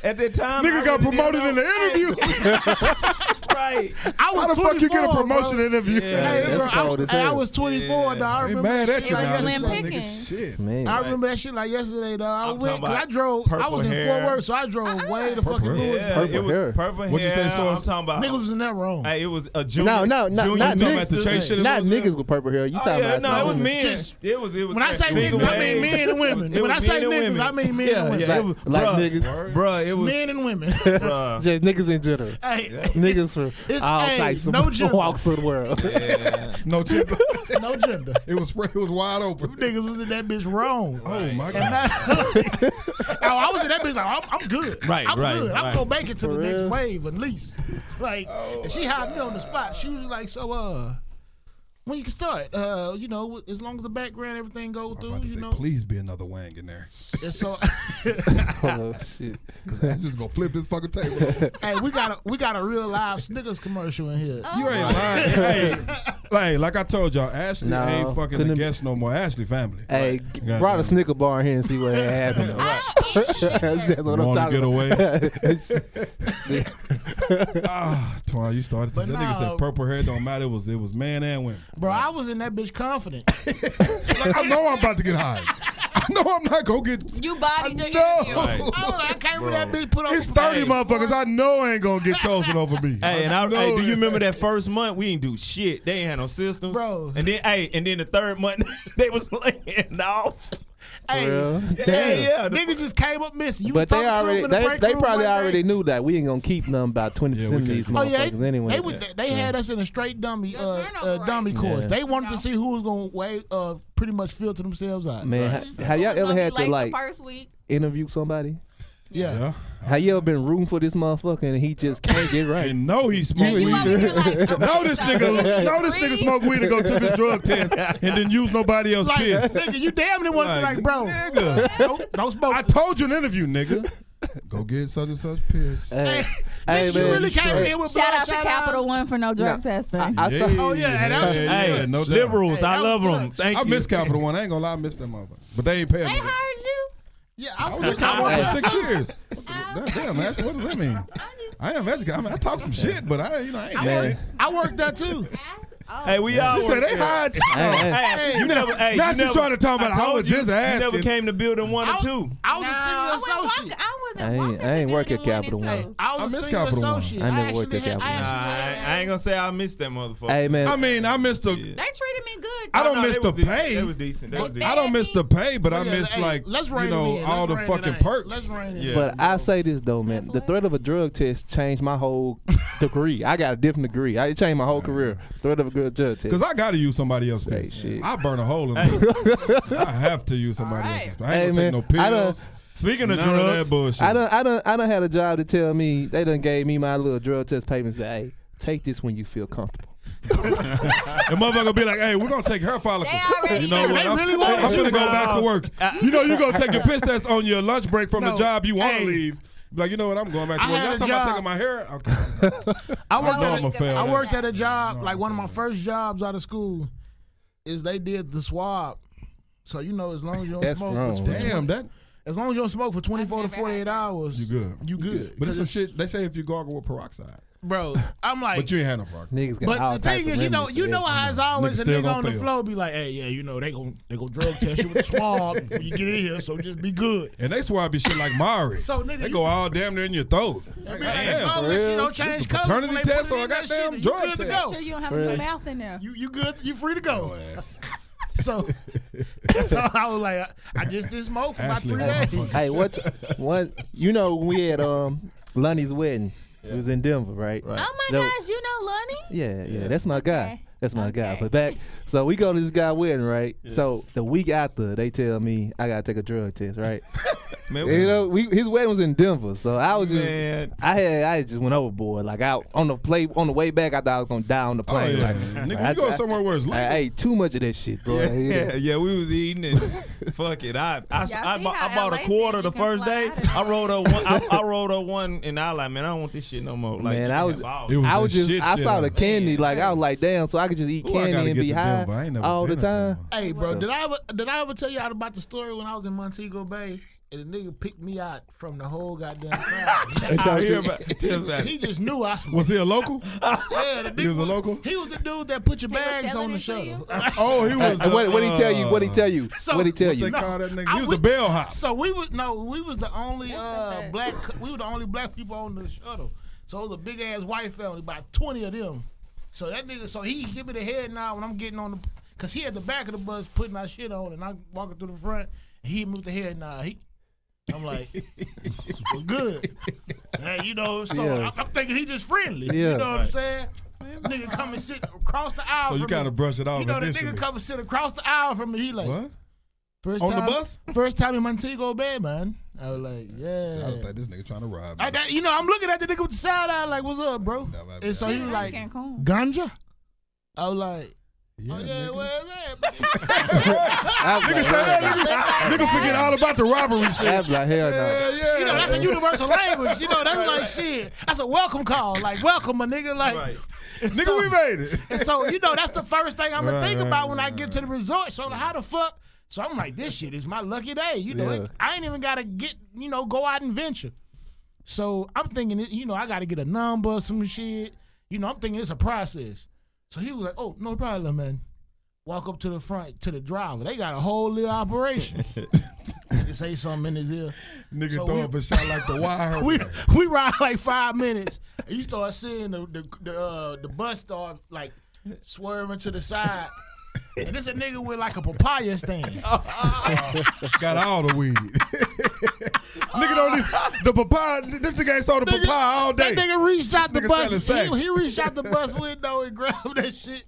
at that time, Nigga I got really promoted in didn't the interview. Right. I was How the fuck you get a 24, promotion bro. interview? Yeah. Hey, That's bro, cold as I hell. was 24, Yeah. dog. I They remember mad that at shit you like now. yesterday. Slim Nigga, Pickens. shit. Man. I remember that shit like yesterday, dog. I I'm went, talking cause I about drove, I was in purple Fort hair. Worth, so I drove way to Purple fucking hair. Louisville. Yeah, Purple it was hair. purple What'd you say, hair. Source? I'm talking about. Niggas was in that wrong. Hey, it was a junior. No, junior not talking about niggas. the chase shit in Not Louisville? niggas with purple hair. You Oh, talking yeah, about no, it was something. men. Just- It was. When I say finger niggas, I mean waves. men and women. It When I was say men and niggas, women. I mean men Yeah, and women. yeah, it was, Like bruh, niggas. bruh, it was. Men and women. bruh. Just niggas in general. Hey, Niggas from it's- all hey, types of no gender. walks of the world. Yeah. No gender. no gender. It was wide open. Niggas was in that bitch wrong. Oh my And god. I was in that bitch like, I'm good. Right, I'm right, good. I'm right. gonna make it to the For next real? wave at least. Like, and she had me on the spot. She was like, so, when you can start, you know, as long as the background, everything goes I'm through, about to you say, know. please be another Wang in there. And so, Oh shit. Cause that's just gonna flip this fucking table over. hey, we got a real live Snickers commercial in here. You ain't lying. Hey, like I told y'all, Ashley No, ain't fucking couldn't the be- guest no more. Ashley family. Hey, God brought a damn. Snicker bar in here and see what had happened. That's what I'm Wanna talking get away? about. Twan, you started. But That nigga nah. said purple hair don't matter. It was man and women. Bro, I was in that bitch confident. Like, I know I'm about to get hired. I know I'm not gonna get. You bodied your No. interview. I can't with that bitch put on. It's 30 motherfuckers I know ain't gonna get chosen over me. Hey, and know do it. you remember that first month? We ain't do shit. They ain't had no systems, Bro. And then the third month they was laying off. Hey, Yeah. niggas just came up missing. You But was they talking to already, them in the break they room probably one day. already knew that we ain't gonna keep nothing about 20% of these Oh yeah, motherfuckers anyway. they had us in a straight dummy turnover dummy rate. course. Yeah. They wanted to see who was gonna pretty much filter themselves out. Man, have y'all ever had to like first week? interview somebody? Yeah. Have you ever been rooting for this motherfucker and he just can't get right? And know he smoked You- weed. you- Know this nigga smoked weed and go took his drug test and then use nobody else's Like, piss. nigga, you damn near want to be like, bro, nigga. don't smoke. I told you in an interview, nigga. Go get such and such piss. Hey, Nigga, you really came in with Shout out to bloodshot Capital eyes. One for no drug testing. I saw, Oh, yeah, and that was- Hey, no doubt. liberals, Hey, I that love was them. clutch. Thank I you. miss Capital One. I ain't gonna lie, I miss that motherfucker. But they ain't paying They me. hired you. Yeah, I was at Capital One for 6 years. Oh. Damn, Ashley, what does that mean? I am educated. I mean, I talk some shit, but I ain't doing it. I worked there too. Hey, we all. She said they hired you. Hey, you never. Hey, Now you she's never- trying to talk about I told was you, just You never asking. came to building 1 or 2. I was a senior associate. I ain't work at Capital One. I was I a miss senior Capital One. associate. I never worked actually at had- Capital One. I ain't gonna say I missed that motherfucker. Hey man, I mean, I missed the. They treated me good. I don't No, miss they the was pay. They was decent. They was decent. I don't miss the pay, but I Yeah, miss hey, like let's you rein it know in. all the Let's rein it fucking in. perks. Let's rein it Yeah. in. but I say this though, man. The threat of a drug test changed my whole degree. I got a different degree. It changed my whole career. Threat of a good drug test. Cause I gotta use somebody else's Hey, piss. shit. I burn a hole in it. I have to use somebody All right. else's piss. I Hey, ain't man, gonna take no I done- pills. Speaking of None of drugs, that bullshit. I done had a job to tell me they done gave me my little drug test paper and say, hey, take this when you feel comfortable. The motherfucker be like, hey, we're gonna take her follicle. They already You know know. what? They I'm, really want I'm it. gonna go back to work. You know you gonna take your piss test on your lunch break from the No. job you wanna Hey. leave. Be like, you know what? I'm going back to I work. had Y'all a talking about job. taking my hair? Okay. I I know worked I'ma fail. I that. worked at a job, like one of my first jobs out of school, is they did the swab. So you know, as long as you don't That's smoke, wrong, for- man. Damn, that as long as you don't smoke for 24 to 48 hours, you good. You good. But it's 'Cause a shit. They say if you gargle with peroxide, bro. I'm like, but you ain't had no peroxide. Niggas got all but the types thing of is, remedies you for know that. how it's always Niggas a still nigga gonna on the fail. floor be like, hey, yeah, you know they gon' drug test you with a swab when you get in here, so just be good. And they swab you shit like Mari. So nigga, They you- go all damn near in your throat. Like, As damn. long as you don't This change is a colors paternity when they test put it or a in that goddamn shit, drug you good to test? go. Sure you don't have Really? no mouth in there. You good? You free to go. Ass. So I was like, I just did smoke for about Ashley 3 had days. Hey, what? You know, when we had Lonnie's wedding. It was in Denver, right? Oh my So- gosh, you know Lonnie? Yeah, that's my guy. Okay. That's my guy. Okay. But back, so we go to this guy wedding, right? So the week after, they tell me I gotta take a drug test, right? man, You know, his wedding was in Denver, so I was just, Man. I just went overboard. Like out on the way back, I thought I was gonna die on the Oh plane. yeah, Like, nigga, you go somewhere where it's legal. I ate too much of that shit, bro. Yeah, we was eating and fuck it. I see bought how a LA quarter said the you can first fly day. out of I there. rolled up one. I rolled up one, and I like, man, I don't want this shit no more. Like, Man, you I can was- have all It was I the was just, shit I shit saw out the of it. candy, like I was like, damn. So I could just eat Ooh, I candy gotta and get be to high Denver. I ain't never all the been to time. Denver. Hey, bro, So- did I ever tell you all about the story when I was in Montego Bay and the nigga picked me out from the whole goddamn crowd? I hear about tell about He just knew I smoked. Was he a local? Yeah, the He was a nigga local? He was the dude that put your He was bags selling on the it to shuttle. you? Oh, he was. What he tell you? What he tell you? So- What he tell What they you? call that nigga? I He was was- the bellhop. So we was the only That's the black. We were the only black people on the shuttle. So it was a big ass white family, about 20 of them. So that nigga, so he give me the head nod when I'm getting on the, cause he at the back of the bus putting our shit on, and I'm walking through the front, and he moved the head nod. I'm like, well, good. Hey, you know, so Yeah. I'm thinking he just friendly. Yeah. You know what I'm saying? Nigga come and sit across the aisle. So you from me. kind of brush it off You know, the initially. nigga come and sit across the aisle from me. He like, What? first On the time, bus? First time in Montego Bay, man. I was like, I yeah. was like, this nigga trying to rob me. You know, I'm looking at the nigga with the side eye like, what's up, bro? That might be And so right. he was like, Cancun. ganja? I was like, Yeah, oh, yeah, nigga. where's that? I was Nigga like, say that, nigga forget all about the robbery I shit. was like, hell no. Yeah. You know, that's a universal language. You know, that's like shit. That's a welcome call. Like, welcome, a nigga. Like, Right. Nigga, we made it. and so, you know, that's the first thing I'm going to Right, think right, about when I right, get to the resort. So, how the fuck? So, I'm like, this shit is my lucky day. You know, Yeah. I ain't even got to get, you know, go out and venture. So, I'm thinking, you know, I got to get a number, some shit. You know, I'm thinking it's a process. So, he was like, oh, no problem, man. walk up to the front to the driver. They got a whole little operation. Nigga say something in his ear. Nigga So throw we- up a shot like the wire. we ride like 5 minutes, and you start seeing the bus start like swerving to the side. And this a nigga with like a papaya stand. Got all the weed. Nigga don't even the papaya. This nigga ain't saw the papaya all day. That nigga reached out the Nigga bus. selling sex. He reached out the bus window and grabbed that shit.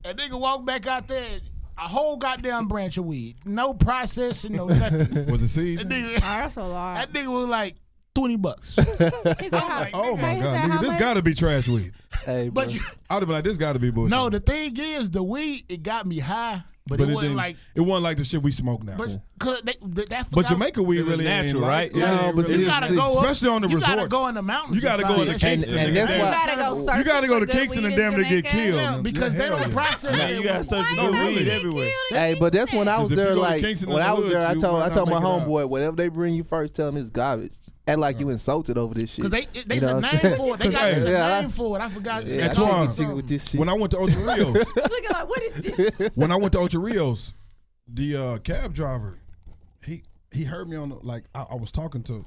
And nigga walked back out there. A whole goddamn branch of weed. No processing, no nothing. Was it seeds? That nigga, Oh, that's a lot. that nigga was like $20. He said, how- Oh my he god, said, nigga, how this much? gotta be trash weed. Hey, But bro. you, I'd have been like, this gotta be bullshit. no, the thing is, the weed, it got me high, but it wasn't didn't- like. it wasn't like the shit we smoke now. But, that But Jamaica weed It was really ain't natural, like, right? it No, ain't but really- you gotta see, go up, especially on the you gotta resorts. go in the mountains. You gotta and go find to that Kingston shit. and that's You why- gotta go search You gotta go for to good Kingston weed and in damn near get Jamaica. killed. Yeah, because they Hell don't yeah. process Now it. you gotta search for Why good not? weed Get everywhere. killed? Hey, but that's when I was Because if there. you go to Like Kingston in when the I was hood, there, I you told might my not make it out. homeboy, whatever they bring you first, tell them it's garbage. Act like you insulted over this shit. Because they You know a what I'm name saying? for it. They got Hey, a yeah, name for it. I forgot. Yeah, I Antoine. can't get jiggy with this shit. When I went to Ocho Rios, Looking like, what is this? when I went to Ocho Rios, the cab driver, he heard me on the, like I was talking to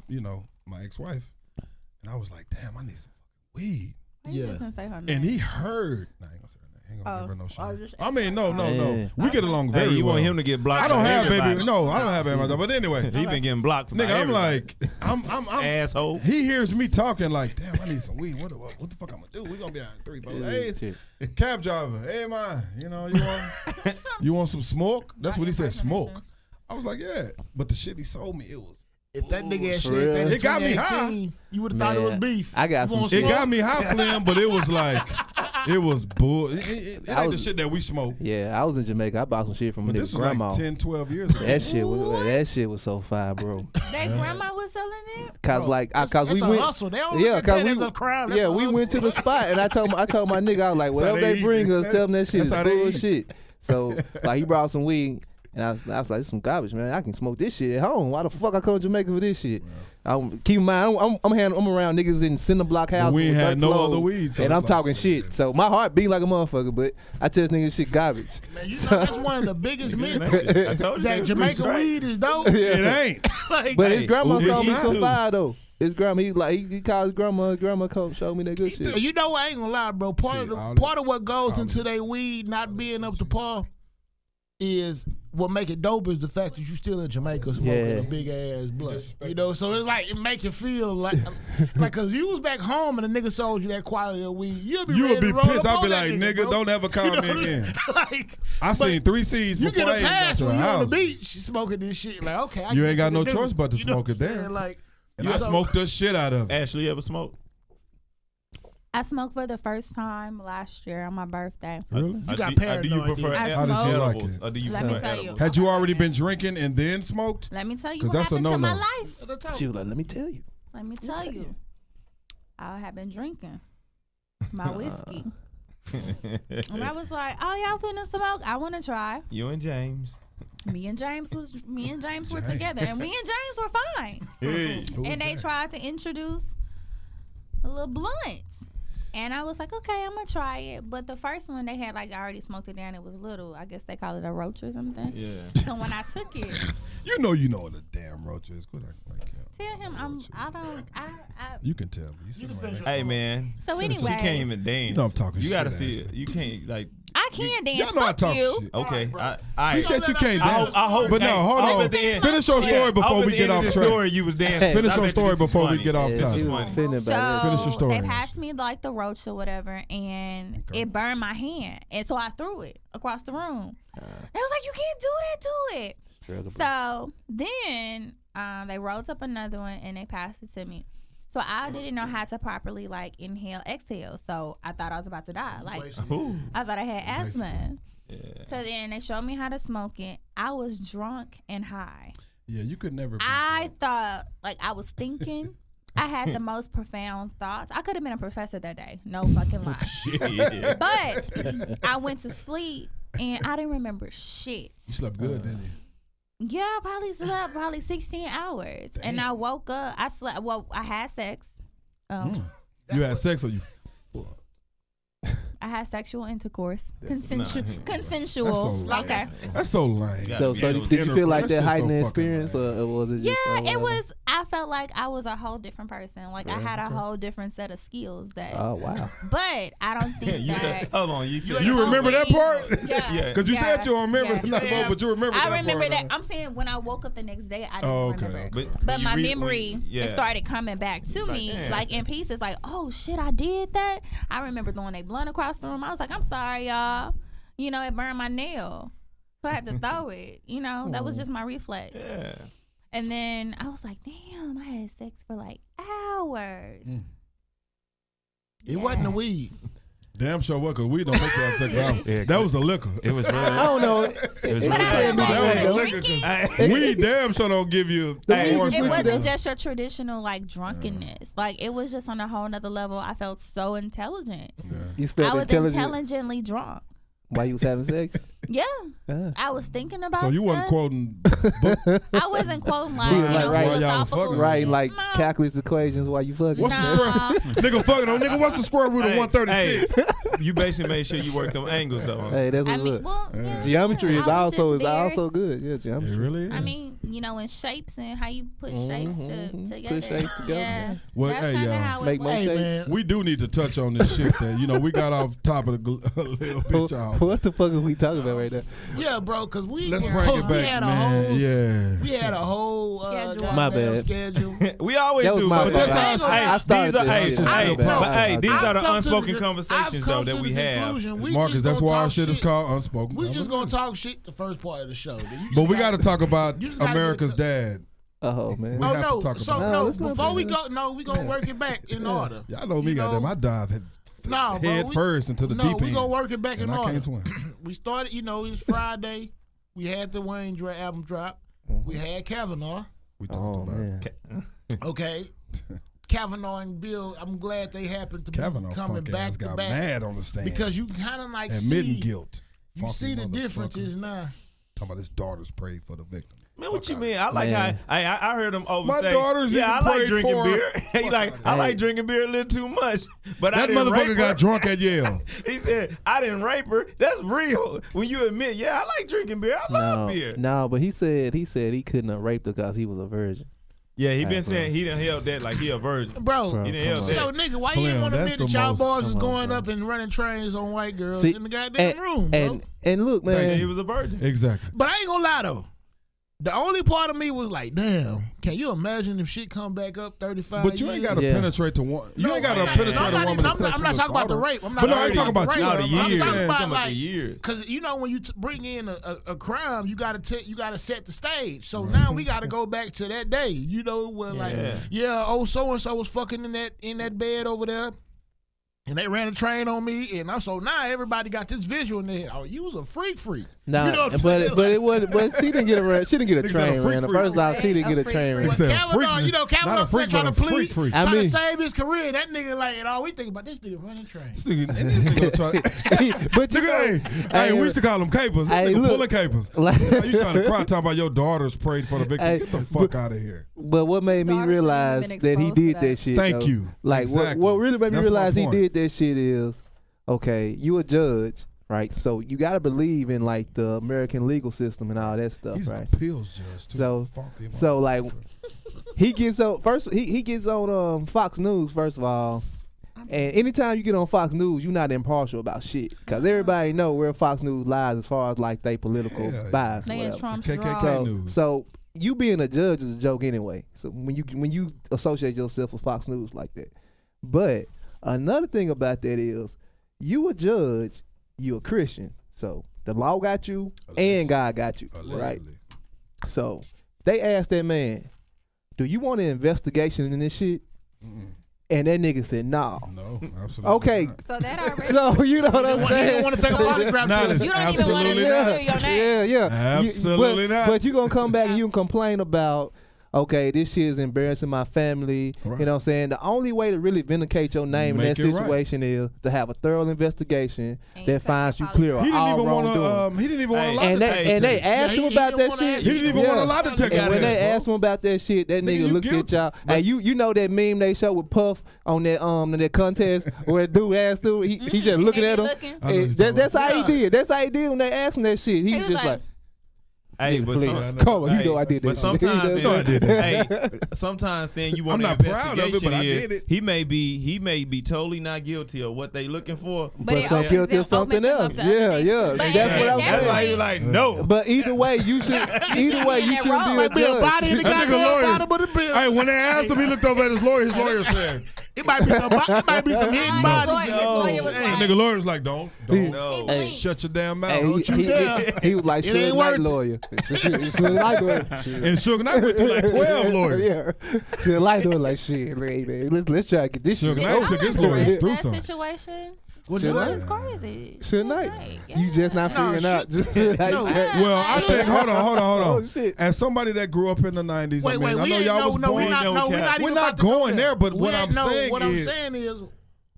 my ex-wife, and I was like, damn, I need some weed. Why you Yeah. just gonna say her And name? he heard. Nah, I ain't gonna say her name. I ain't gonna give her no I was shit. just- I mean, no. Yeah. We get along Hey, very you well. want him to get blocked? I don't by have everybody. baby. No, I don't have baby. But anyway, He been getting blocked. nigga, by I'm everybody. like, I'm asshole. He hears me talking like, damn, I need some weed. What the fuck I'm gonna do? We gonna be out in 3 4 days. Shit. Cab driver, hey man, you want some smoke? That's what he said, smoke. I was like, yeah, but the shit he sold me, it was. If that nigga had For said real? that in It got me 2018, you would have thought it was Man, beef. I got You some want shit. It got me high flim, but it was like, it was bull. It I ain't the was- shit that we smoke. Yeah, I was in Jamaica. I bought some shit from But nigga this was grandma. like 10, 12 years ago. That shit was so fire, bro. That grandma was selling it? Cause like, It's cause we a went. hustle. They don't Yeah, look at cause that as a crime. That's yeah, a we hustle. went to the spot, and I told my nigga, I was like, whatever they they eat. bring us, tell them that shit is That's how they eat. bullshit. So like, he brought some weed, and I was like, this is some garbage, man. I can smoke this shit at home. Why the fuck I come to Jamaica for this shit? Keep in mind, I'm around niggas in cinder block houses. we ain't with had dirt no floors, other weed, so and I'm it's like, talking shit. shit. So my heart beat like a motherfucker, but I tell this nigga shit garbage. Man, you know that's one of the biggest myths. I told you That Jamaica weed is dope. It ain't. Like, But Hey, his grandma it saw me used some to. fire though. His grandma, he called his grandma. His grandma come show me that good shit. you know what? I ain't gonna lie, bro. Part of what goes into their weed not being up to par is what make it dope is the fact that you still in Jamaica smoking Yeah. a big ass blunt. You know, so it's like it make you feel like cause you was back home and a nigga sold you that quality of weed. You'll be You ready would be to roll pissed. up I'd on be that like, nigga, bro. don't ever call You know me what I'm again. saying? Like, I seen 3 C's you before get I a even got pass to the when you on the house. beach smoking this shit. Like, okay, I You get ain't got no something to choice do. but to You know smoke what it I'm there. saying? Like, And I smoked the shit out of it. Ashley, you ever smoke? I smoked for the first time last year on my birthday. Really? You got Do you paranoid, prefer I How did you like edibles it? or do you Let me prefer tell you. edibles? Had you already been drinking and then smoked? Let me tell you 'Cause what that's a happened to my no-no. life. She was like, let me tell you. Let me tell you. I have been drinking my whiskey. And I was like, oh, y'all finna smoke? I want to try. You and James. Me and James were together, and me and James were fine. Hey. And they tried to introduce a little blunt. And I was like, okay, I'm gonna try it. But the first one they had, like, I already smoked it down. It was little. I guess they call it a roach or something. Yeah. So when I took it, You know what a damn roach is. Quit acting like tell him I You can tell me. You see my next- Hey man. So She anyway, can't even dance. You know I'm talking You gotta shit, see Ashley. it. You can't like. I can dance. Y'all know I Fuck talk you. shit. Okay. bro. All He right. said you can't I dance. hope. But no, hold I hope on. at the end- Finish your story Yeah, I before hope we at the get end off of the track. story you was dancing. Finish I your bet story this is before we funny. get off Yeah, This topic. is she was funny. offended by that. Finish your story, They Ashley. passed me like the roach or whatever, and Okay. it burned my hand, and so I threw it across the room. They was like, "You can't do that to it." So then they rolled up another one and they passed it to me. So I didn't know how to properly like inhale, exhale. So I thought I was about to die. Like Ooh. I thought I had asthma. Yeah. So then they showed me how to smoke it. I was drunk and high. Yeah, you could never. Be I drunk. thought, like, I was thinking. I had the most profound thoughts. I could have been a professor that day. No fucking lie. Shit. But I went to sleep and I didn't remember shit. You slept good, didn't you? Yeah, I probably slept 16 hours. And I woke up. I slept. Well, I had sex. You had sex or you? I had sexual intercourse. Consensual. Consensual. Okay. That's so lame. So did you feel like that heightened so experience, or was it just? Yeah, it was. I felt like I was a whole different person. Like I had a whole different set of skills that. Oh wow. But I don't think you that. said, hold on. You said You remember that part? Yeah. Because you said you don't remember Yeah. that, but you remember that I remember part, that. I'm saying when I woke up the next day, I didn't okay, remember. okay. But you my read- memory, when- yeah. it started coming back to Like, me, damn. like in pieces. Like, oh shit, I did that. I remember throwing a blunt across the room. I was like, I'm sorry, y'all. You know, it burned my nail, so I had to throw it. You know, that was just my reflex. Yeah. And then I was like, damn, I had sex for like hours. It wasn't the weed. Damn sure what, because we don't make that sex out. Yeah, That was the liquor. It was really. I don't know. It was But I really. feel like That the was the drinking, liquor. We damn sure don't give you Hey, orange it juice. wasn't just your traditional like drunkenness. Like it was just on a whole nother level. I felt so intelligent. You I spelled was intelligent intelligently drunk. while you was having sex. Yeah. Ah. I was thinking about So you wasn't stuff. quoting book. I wasn't quoting like, You was like, right, while y'all was philosophical fucking. Right, shit. like No. calculus equations while you fucking. What's the Nah. nigga fucking on nigga? What's the square root of 136? Hey, you basically made sure you worked them angles though. Huh? Hey, that's I what's mean, up. well, yeah, Geometry is I was also just very- good. Yeah, geometry. It really is. I mean, you know, in shapes and how you put shapes Mhm. together. Put shapes together. Yeah. Well, That's hey, kinda y'all. how it Make more works. Hey, shapes. man. We do need to touch on this shit that, you know, we got off top of the a little bit, y'all. What the fuck are we talking about right now? Yeah, bro, because we Let's we bring it back, had a man. whole Yeah. we had a whole Schedule. My goddamn bad. schedule. We always That was do. my but fault. that's I- hey, I started these are, this hey, shit. hey, My but bad. hey, these I've are the come to unspoken the- conversations I've though come that to we the have. conclusion, we Marcus, just that's gonna why our talk shit is called Unspoken. We just gonna talk shit the first part of the show. But we got to talk about You just gotta America's get dad. Oh man. We Oh have no! to talk So about it. No, no, let's not before do we that. go, we gonna work it back in order. Y'all know me, You goddamn. I dive No, bro, head we- first into the No, deep we end. gonna work it back in and I order. can't swim. We started, it was Friday. We had the Wayne album drop. We had Kavanaugh. We talked Oh about man. Okay. Kavanaugh and Bill, I'm glad they happened to Kavanaugh be coming funk back ass to got back mad on the stand. because you kind of like admitting see guilt. you Funky see the motherfucker. differences now. Talking about his daughters prayed for the victim. Man, what Fuck you out mean? of I like Man. how I heard him over My say, daughters yeah, I even like prayed drinking for beer. her. He like, I Hey. like drinking beer a little too much, but I That didn't rape motherfucker her. got drunk at Yale. He said, I didn't rape her. That's real. When you admit, yeah, I like drinking beer. I love beer. No, but he said he couldn't have raped her because he was a virgin. Yeah, he Hey, been bro. saying he done held that like he a virgin. Bro, He done held that. so nigga, why you Clem, didn't want to that's admit that the y'all most- boys is Come on, going bro. up and running trains on white girls See, in the goddamn room, bro? and look, He man. was a virgin. Exactly. But I ain't gonna lie though. The only part of me was like, damn, can you imagine if shit come back up 35 But you ain't got to Yeah. penetrate to one. You No, ain't got to I'm not- penetrate I'm a not woman. even- I'm not talking about the rape. I'm not But no, I'm talking talking about about the you. No, rape. the I'm years. talking I'm about, talking about like, the years. Because when you bring in a crime, you gotta set the stage. So now we gotta go back to that day. You know where so and so was fucking in that bed over there. And they ran a train on me, and so now everybody got this visual in their head. Oh, you was a freak. Nah, you know what I'm but saying? but it was but she didn't get a Nigga said a train freak ran. freak. First off, she didn't A get a freak train freak. ran. He said Kavanaugh, freak, Kavanaugh not a freak, trying to but a plead, freak. I trying mean- to save his career. That nigga like, all we think about this nigga running train. This nigga try to. But you know, Hey, we used to call them capers. This Hey, nigga look. pulling capers. Like- Now you trying to cry talking about your daughters prayed for the victim. Hey, Get the fuck out of here. But what made me Daughters shouldn't realize have that been he exposed to did that. that shit. Thank though, you. Like Exactly. what really made me That's my realize he point. did that shit is, okay, you a judge, right? So you gotta believe in like the American legal system and all that stuff, He's right? an appeals judge too. So- Funky so, like, motherfucker. He gets on first. He gets on Fox News first of all, and anytime you get on Fox News, you're not impartial about shit because everybody know where Fox News lies as far as like they political Yeah, yeah. bias. or They in whatever. Trump's KKK draw. news. So you being a judge is a joke anyway. So when you associate yourself with Fox News like that, but another thing about that is you a judge, you a Christian. So the law got you and God got you, right? Allegedly. So they asked that man, "Do you want an investigation in this shit?" And that nigga said, "No." No, absolutely. Okay, not. So that already. so you know what I'm He saying? didn't want to take a polygraph Nah, test. You don't even want to Absolutely hear not. your name. Yeah, yeah. Absolutely but, not. But you gonna come back and you can complain about, okay, this shit is embarrassing my family. Right. You know what I'm saying? The only way to really vindicate your name in Make that it right. situation is to have a thorough investigation And you that finds you clear of He didn't all even want wrongdoing. to. He didn't even want a lie And detector they test. asked him about that shit. He didn't even want a lie detector And when test, they bro. asked him about that shit, that Nigga, nigga you looked at guilty. y'all. Hey, you know that meme they show with Puff on that contest where that dude asked him, he just looking at him. I know what And you're that's how talking he did. That's how he did when they asked him that shit. He was was just like, like, Hey, but please, some- come on, you hey, know I did that. But shit. sometimes, No, I did that. hey, sometimes saying you want I'm an not proud of it, investigation but I is did it. he may be totally not guilty of what they looking for. But it some opens guilty them- of something opens them else. up to Yeah, other yeah. things. But That's what I'm That's why he saying. was like, no. But either way, you should. Either way, you in that shouldn't be a role. Be a body in the judge. That nigga goddamn lawyer. bottom of the bill. Hey, when they asked him, he looked over at his lawyer said, It might be some hidden His bodies. lawyer was Hey, that like, nigga lawyer's like, don't No. Hey. shut your damn mouth. Hey, Don't you dare. he was like It Suge ain't Knight worth it. lawyer. Suge Knight lawyer. Shit. And Suge Knight went through like 12 lawyers. Yeah, Suge Knight lawyer like shit. Man, let's try to get this Suge shit. Knight over. took his I'm lawyers addressed through that something. situation. What Suge you Knight. It's crazy. Suge Knight. Yeah. You just not No, figuring out. Just no. Well, I think, hold on. Oh, shit. As somebody that grew up in the 90s, Wait, I mean, I we know ain't y'all was born. we're not We're even not about to go going there, but We what ain't- I'm no, saying what is-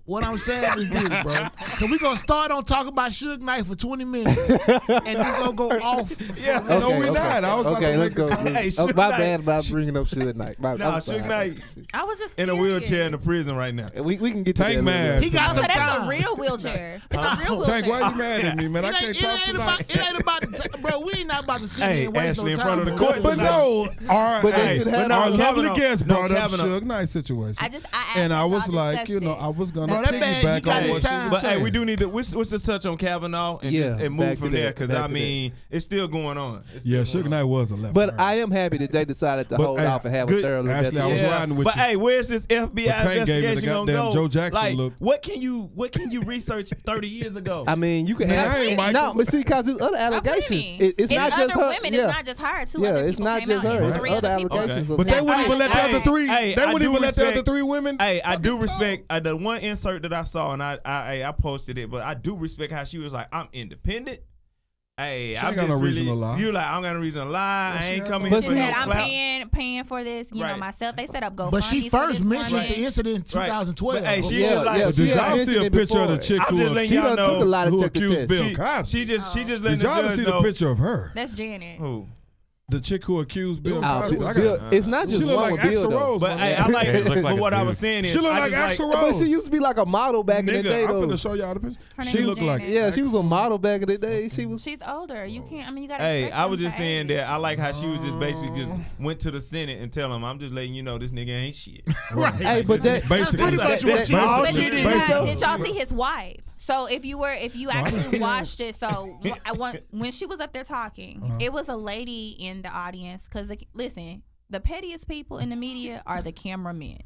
what I'm saying is this, bro. Cause we gonna start on talking about Suge Knight for 20 minutes, and we gonna go off. Yeah. No, we not. I was about Okay, to let's make go. a comment. Hey, Oh, Suge my Knight. bad about bringing up Suge Knight. Nah, I'm sorry. Suge Knight I was just in a curious. wheelchair in the prison right now. We can get to Tank that man. later. He got So some that's time. a real wheelchair. It's a real wheelchair. Tank, why you mad at me, man? I can't talk It ain't about, bro. We ain't not about to sit Hey, here and waste Ashley, no in time. front of the bro. court But no, our, But they hey, should have- our no, lovely Kavanaugh. guest No, brought up Kavanaugh. Suge Knight situation. I asked And I if was y'all like, discussed you know, it. I was gonna Bro, that man, he piggyback got on his what she time. was But hey, saying. we do need to let's just touch on Kavanaugh and Yeah, just and back move to from that, there because back I to mean it's still going on. It's Yeah, still Suge going Knight on. was a left. But I am happy that they decided to But, hold hey, off and have good- a thorough Ashley, I was investigation. riding with but you. hey, where's this FBI But Tank gave me the investigation gonna goddamn go? Joe Jackson like, look. what can you research 30 years ago? I mean, you can Man, have I ain't Michael. no, but see, because there's other allegations. Plenty. It's not other just her. women. Yeah. It's not just her. Two Yeah, other it's people not came just out. her. It's It's three other other people. allegations. Okay. of But they that. wouldn't even let the other three. Hey, They I wouldn't do even let the respect- other three women. Hey, I do fucking talk. respect the one insert that I saw, and I posted it, but I do respect how she was like, I'm independent. Hey, She I'm ain't got just no really, reason to lie. You like, I don't got no reason to lie. I she ain't ain't coming no here But for She no said, I'm clout. paying for this, you know, Right. myself. They set up GoFundMe. But she for first this mentioned woman. the incident in 2012. But, hey, she Yeah, was like, yeah, But she did had y'all see a mentioned it picture of the before. chick I'm just letting She y'all done took a know. lot of who technical accused tests. Bill Cosby? She just letting Did the y'all ever judge see know. the picture of her? That's Janet. Who? The chick who accused Bill Oh, Cosby. I Bill- got- it's not She just look one like with Bill Axl though. Rose. But my hey, man. I like It looked like but a what I dude. was saying is She look I like just Axl But Rose. she used to be like a model back in the Nigga, day, I'm though. finna show y'all the picture. Her name She is looked like Janet. Yeah, she was a model back in the day. She was. She's older. You can't. I mean, you gotta. Hey, respect I was them just for saying age. that I like how she was just basically just went to the Senate and tell him, I'm just letting you know this nigga ain't shit. Right. Hey, but that Basically, pretty much what she all But she did, did. you Basically. did y'all see his wife? So if you actually watched it, so when she was up there talking, it was a lady in the audience. Because listen, the pettiest people in the media are the cameramen.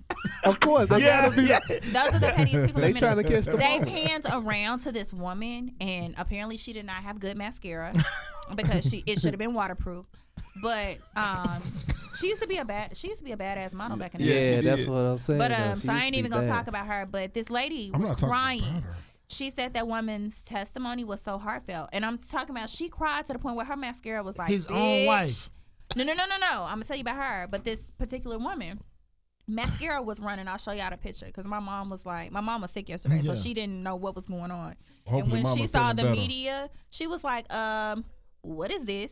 Of course, they Yeah, gotta be. yeah. Those are the pettiest people They in the trying to media. catch the They ball. panned around to this woman, and apparently she did not have good mascara because it should have been waterproof. But she used to be a badass model back in the day. Yeah, she that's did. what I'm saying. But though. She so I used ain't to even be gonna bad. talk about her. But this lady I'm was not talking crying. about her. She said that woman's testimony was so heartfelt, and I'm talking about she cried to the point where her mascara was like His own "Bitch." wife. No. I'm gonna tell you about her. But this particular woman, mascara was running. I'll show y'all the picture because my mom was sick yesterday, Yeah. so she didn't know what was going on. Hopefully and when mama she saw feeling the better. media, she was like, what is this?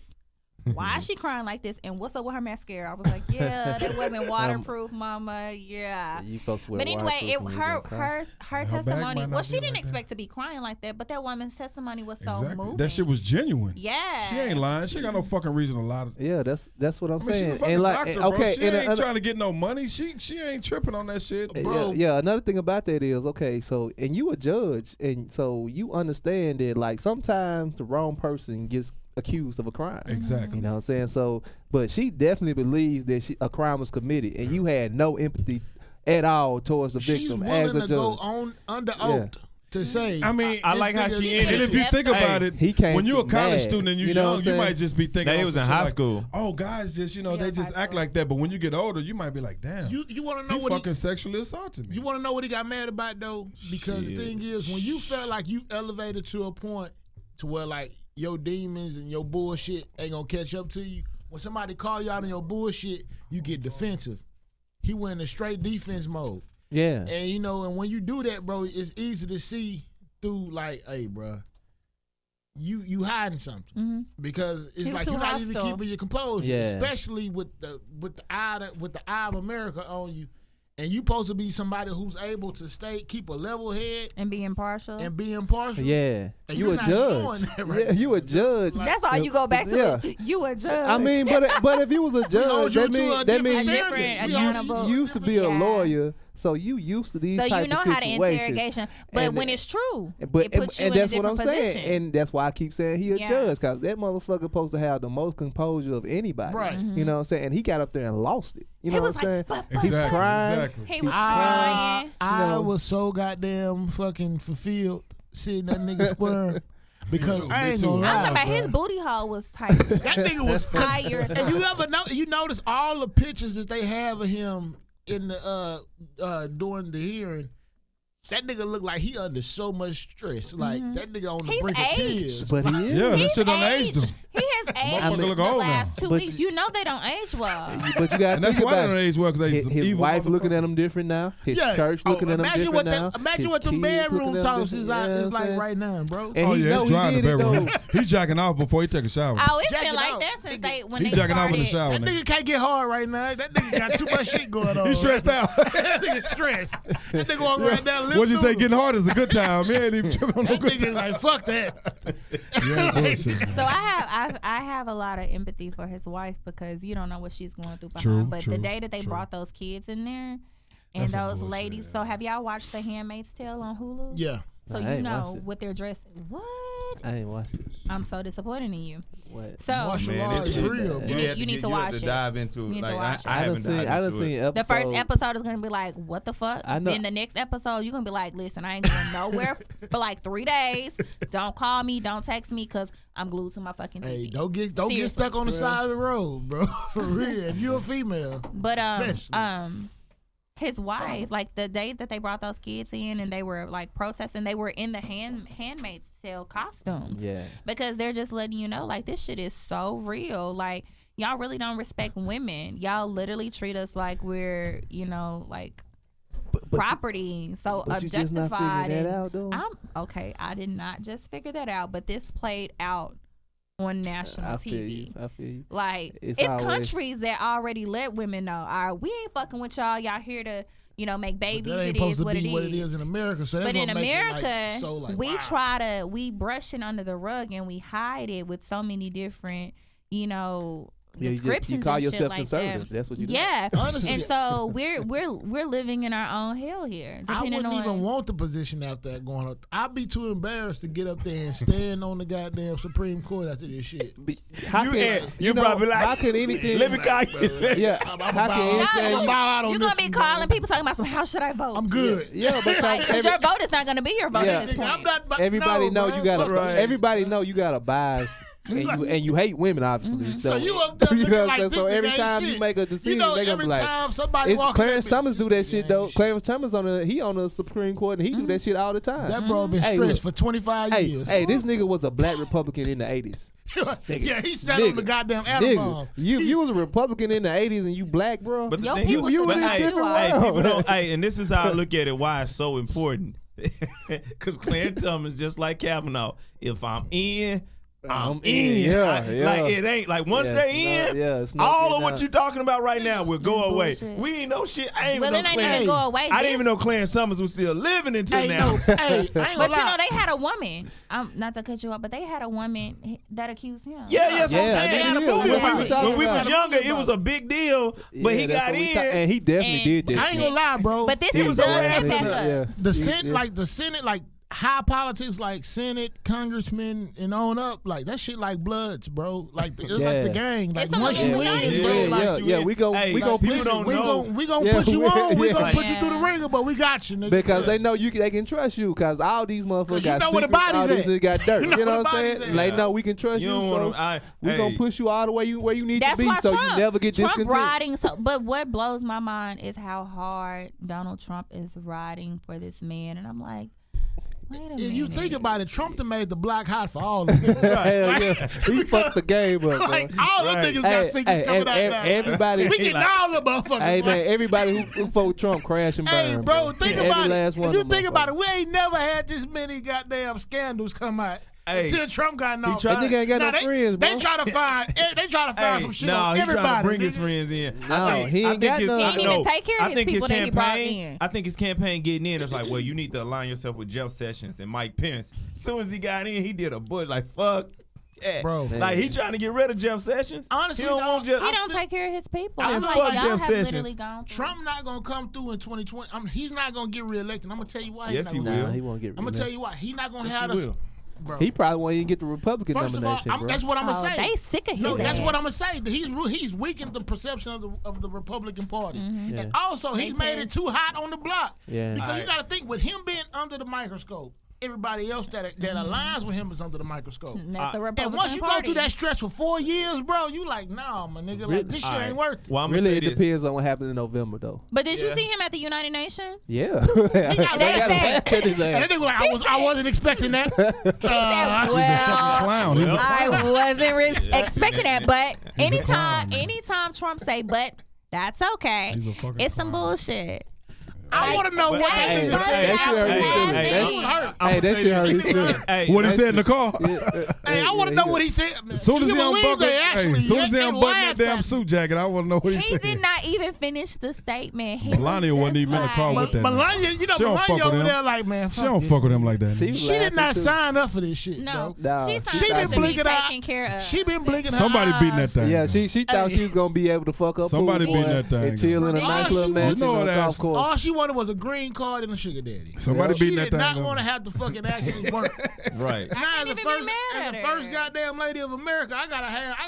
Why is she crying like this? And what's up with her mascara? I was like, yeah, that wasn't waterproof, mama. Yeah. You folks wear But anyway, waterproof when you her gonna cry. her Her bag testimony. might Well, not she be didn't like that. expect to be crying like that, but that woman's testimony was so Exactly. moving. That shit was genuine. Yeah. She ain't lying. She ain't got no fucking reason to lie. Yeah, that's what I'm I mean, she's saying. a fucking And like, doctor, bro. okay, She and ain't another- trying to get no money. She ain't tripping on that shit, bro. yeah. Another thing about that is, okay, so and you a judge, and so you understand that like sometimes the wrong person gets accused of a crime. Exactly. You know what I'm saying? So, but she definitely believes that a crime was committed, and you had no empathy at all towards the She's victim willing as a to judge. go on under oath to say. I mean, I this like how nigga- she And and ended if you Hey, think about it, he came when you're a college mad, student and you're you know what young, I'm you saying? might just be thinking. That he on was some in shit high like, school. Oh, guys, just Yeah, they high just act school. like that. But when you get older, you might be like, damn, You want to know he what fucking sexually assaulted me. you want to know what he got mad about though? Because the Shit. thing is, when you felt like you elevated to a point to where like your demons and your bullshit ain't gonna catch up to you. when somebody call you out on your bullshit, you get defensive. He went in straight defense mode. Yeah. And you know, and when you do that, bro, it's easy to see through like, hey, bro, you hiding something because it's like you're not even keeping your composure, especially with the eye of America on you. And you supposed to be somebody who's able to keep a level head and be impartial. Yeah, and you a judge. Right. Yeah, you a judge. That's all you go back to. Yeah. You a judge. I mean, but if you was a judge, that means you used to be a lawyer, so you used to these type of situations. So you know how to interrogation. But when it's true, it puts you and in that's a what I'm different position. saying, and that's why I keep saying he a judge, because that motherfucker supposed to have the most composure of anybody. Right. You know what I'm saying? And he got up there and lost it. You know what I'm saying? He's crying. Exactly. He was crying. I was so goddamn fucking fulfilled seeing that nigga squirm. Because I ain't gonna lie, I was about his booty hole was tight. that nigga was higher. And you notice all the pictures that they have of him in the during the hearing. That nigga look like he under so much stress. Like that nigga on the brink of tears. But he is. Yeah, that shit done aged him. He has aged Motherfucker look the old last now. 2 weeks. You know they don't age well. But you got to think why they about don't age well, because they some his evil wife looking motherfuckers. at him different now. His church looking at him different now. Imagine His what the kids bedroom looking at him talks different, is you know what I'm like saying? right now, bro. And Oh he yeah, know it's he dry in the did it, bedroom. though. He's jacking off before he take a shower. Oh, it's Jacking been like off. that since when He's they jacking off in the started. shower. That nigga can't get hard right now. That nigga got too much shit going on. He's stressed out. That nigga stressed. That nigga walking right down. What'd you say? Getting hard is a good time. Man, he tripping on no That good nigga time. like fuck that. Yeah, bullshit. So I have a lot of empathy for his wife because you don't know what she's going through behind. True, but true, the day that they true. brought those kids in there and That's some those bullshit, ladies. yeah. So have y'all watched The Handmaid's Tale on Hulu? Yeah. So I you ain't know watched it. what they're dressed. What? I ain't watched it. I'm so disappointed in you. What? So Martial Man, law this is shit- real, bro. You need to watch it. Dive into You need to like watch it. I I done haven't seen. dived I done into seen it. episodes. the first episode is gonna be like, what the fuck? I know. Then the next episode, you're gonna be like, listen, I ain't going nowhere for like 3 days. Don't call me, don't text me, cause I'm glued to my fucking TV. Hey, don't get Seriously. stuck on the side of the road, bro. For real. If you're a female. But Especially. his wife, like the day that they brought those kids in and they were like protesting, they were in the Handmaid's Tale costumes. Yeah. Because they're just letting you know, like, this shit is so real. Like, y'all really don't respect women. Y'all literally treat us like we're, you know, like But property. So but you just not objectified. figuring that and out, though. I did not just figure that out, but this played out on national I TV. feel you. I feel you. Like It's it's always- countries that already let women know, all right, we ain't fucking with y'all. Y'all here to, you know, make But babies. that ain't It supposed is to what be it what it is. is in America. So that's But what in make America, it like, so like, we wow. we brush it under the rug and we hide it with so many different, you know, Yeah, descriptions. you call and shit yourself like conservative. That. That's what you do. Yeah, Honestly, and so we're living in our own hell here. I Depending wouldn't on even want the position after that going up. I'd be too embarrassed to get up there and stand on the goddamn Supreme Court after this shit. How You probably like, how can anything? let me call you. Yeah. I'm How bow can out. anything? I'm bow out on you're this gonna be one, bro. calling people talking about some. How should I vote? I'm good. Yeah, Because your vote is not gonna be your vote Yeah. at this point. I'm not. Everybody no, know bro, you got fuck a. that. Everybody know you got a bias, and you hate women, obviously. Mm-hmm. So you up there you looking know what like I'm saying? this So nigga every ain't time shit. you make a decision, You know, they gonna every be like, time somebody it's walking Clarence at me- Thomas do that shit Yeah, though. shit. Clarence Thomas on the Supreme Court and he do that shit all the time. That bro been Hey, stressed look. for 25 Hey, years. hey, this nigga was a black Republican in the 80s. Yeah, he sat on the goddamn atom Nigga, bomb. you was a Republican in the 80s and you black, bro. But the Your thing, people you should in a respect different you, hey, world. people don't. Hey, and this is how I look at it. Why it's so important. Because Clarence Thomas, just like Kavanaugh, if I'm in, I'm in. Yeah, yeah. Like it ain't like once Yeah, they're it's in, not- yeah, it's not all getting of what down. you're talking about right now will go It's away. bullshit. We ain't know shit. I ain't Well, even it know ain't even Clarence. go away. I didn't even know Clarence Thomas was still living until Hey, now. no, hey, I ain't But gonna you know, lie. they had a woman. Not to cut you off, but they had a woman that accused him. Yeah, that's what Yeah, I'm saying. I In the mean, yeah, movie, that's what when we we, talking when we was about. younger, it was a big deal. But he Yeah, that's got what we in. and he definitely And- did that I ain't shit. gonna lie, bro. But this He is was done a as rapper. backup. The Senate, like high politics, like Senate, congressmen, and on up, like that shit, like Bloods, bro. Like it's like Yeah. the gang. Like It's once a you little win, nice. bro, Yeah, like yeah. Yeah, we gon' Hey, we gon' like, people push don't we know. gon' we gonna Yeah, put you on. We yeah. gonna put you through the Yeah. ringer, but we got you, nigga. because they know they can trust you. Because all these motherfuckers 'Cause you got know where the secrets, all body's these at. niggas got dirt. You You know know where what I'm the saying? body's at. They know we can trust You you. don't So want to. we gonna push you all the way where you need That's to be, why so Trump, you never get Trump discontent. riding. So, but what blows my mind is how hard Donald Trump is riding for this man, and I'm like, Wait a if minute. you think about it, Trump done made the block hot for all of them. Hell yeah. He fucked the game up, bro. Like all them niggas got Hey, secrets hey, coming out now. everybody. We getting all the motherfuckers. Hey right? man, everybody who vote Trump crash and burn. Hey, bro, think Every about last it. one If you of them think about it, motherfuckers. we ain't never had this many goddamn scandals come out Hey, until Trump got in office. tried- That nigga ain't got Now, no friends, bro. They try to find some shit no, on he everybody. trying to bring his nigga. friends in. No, he ain't got none. He didn't even take care of his people that he brought in. I think his campaign getting in is like, well, you need to align yourself with Jeff Sessions and Mike Pence. As soon as he got in, he did a bush like fuck. Yeah. Bro. Like he trying to get rid of Jeff Sessions. Honestly, he don't want Jeff. He don't take care of his people. I I'm feel like, like y'all Jeff have Sessions. literally gone through. Trump not gonna come through in 2020. He's not gonna get reelected. I'm gonna tell you why. Yes, he not will. gonna- Nah, he won't get I'm gonna reelected. tell you why. He not gonna Yes, have he us. will. Bro. He probably won't even get the Republican First of all, nomination, bro. that's what I'm gonna say. They sick of his No, that's ass. what I'm gonna say. He's weakened the perception of the Republican Party, Mm-hmm. Yeah. and also he's made it too hot on the block. Yeah. Because you Alright. got to think with him being under the microscope, everybody else that aligns with him is under the microscope. And that's the And Republican once you Party. go through that stretch for 4 years, bro, you like, nah, my nigga, Really? like this shit Alright. ain't worth it. Well, I'm gonna Really, say it this. depends on what happened in November, though. But did you Yeah. see him at the United Nations? Yeah. got They got a that. match at his And ass. that nigga like, I wasn't expecting that. Well, Clown. He's a I clown. wasn't expecting that, but He's a clown, man. anytime Trump say, but that's okay. He's a fucking It's some clown. bullshit. I want to know what that Hey, nigga first said. that shit hurt his feelings. Hey, That hey, shit- hurt. Hey, that shit hurt his feelings. Hey, What he said in the car. Hey, I want to know what he said. As soon as he unbuckled, as soon as he unbuttoned that damn suit. suit jacket, I want to know what he He said. did not even finish the statement. He Melania was wasn't just even in the car like- with that. Melania, you know, She don't fuck Melania with over him. there like, man, She fuck don't this fuck with shit. him like that. She nigga. was She did laughing, not too. sign up for this shit, No, bro. Nah, she she signed been up to be blinking out. taken care of. She been blinking her Somebody eyes. beating that thing. Yeah, she thought she was gonna be able to fuck up. Somebody pool beating boy that thing and chill in a up. nice Oh, little she mansion was- You know on a that golf ass- course. All she wanted was a green card and a sugar daddy. Somebody She beating did that not thing want to up. have to fucking actually work. right. Now, can't as the even be first, mad as at the her. first goddamn lady of America, I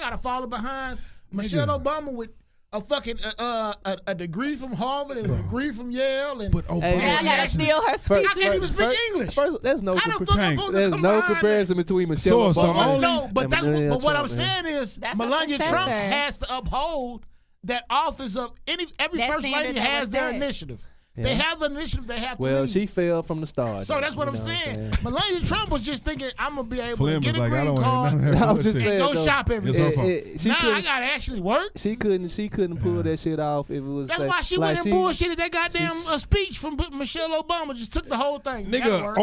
gotta follow behind Michelle Obama with a fucking a degree from Harvard and a degree from Yale and. But Obama, Hey, And I gotta actually- steal her speech. I can't even speak English. First, there's no, How the compa- fuck I'm supposed to there's come no behind comparison between Michelle Source, the Obama only- No, but and that's Melania but what Trump, I'm man. saying is That's a Melania professor. Trump has to uphold that office of every That first standard lady that has was their set. initiative. Yeah. They have an initiative they have to Well, lead. she fell from the start. So that's what you I'm know saying. Melania Trump was just thinking, I'm gonna be able Flynn to was get a like, I green don't want card none and of that I'm just bullshit. saying, go though, shop every It's day. her fault. She Now I couldn't. gotta actually work. She couldn't pull that shit off if it was. That's like- why she like went and bullshitted that goddamn speech from Michelle Obama. Just took the whole thing. Nigga, That'll work.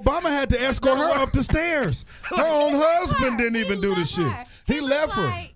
Obama had to escort her up the stairs. Her own husband didn't even do the shit. He left her.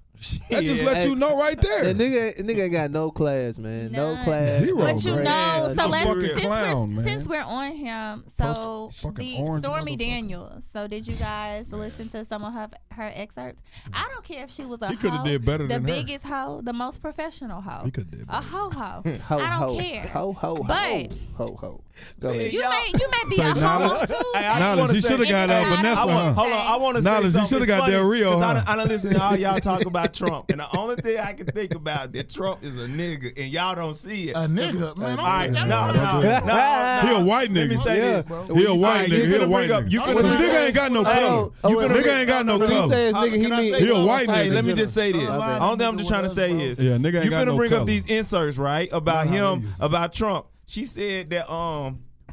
That just let you know right there. That nigga ain't got no class, man. No None. class. Zero, But you bro. know, so A let's fucking since, clown, man. since we're on him, so Fucking the orange Stormy motherfucker. Daniels. So did you guys listen to some of her excerpts? I don't care if she was a He coulda hoe, did better the than her. biggest hoe, the most professional hoe, He coulda did a better. hoe hoe. Ho, I don't ho, care. Ho ho But- ho. Go ahead. You may be Say a hoe knowledge. too. Knowledge, he shoulda got Hey, Vanessa, I don't- huh? Hold on, I want to say Knowledge, he something. shoulda It's got funny, Del Rio, 'cause huh? I done listen to all y'all talk about Trump, and the only thing I can think about that Trump is a nigga, and y'all don't see it. A nigga, man. All right, don't- no. He a white Let me nigga. say Yeah. this. bro. He a white You nigga. He a finna white bring up- you nigga. finna But bring nigga up- ain't got no Hey, color. Nigga ain't got no When he color. says nigga, he Can I mean say He a white Hey, nigga. let me just say this. Alright. All I'm just trying to say is, Yeah, nigga ain't you got finna no bring color. up these inserts, right, about Nah, him, he is. about Trump. She said that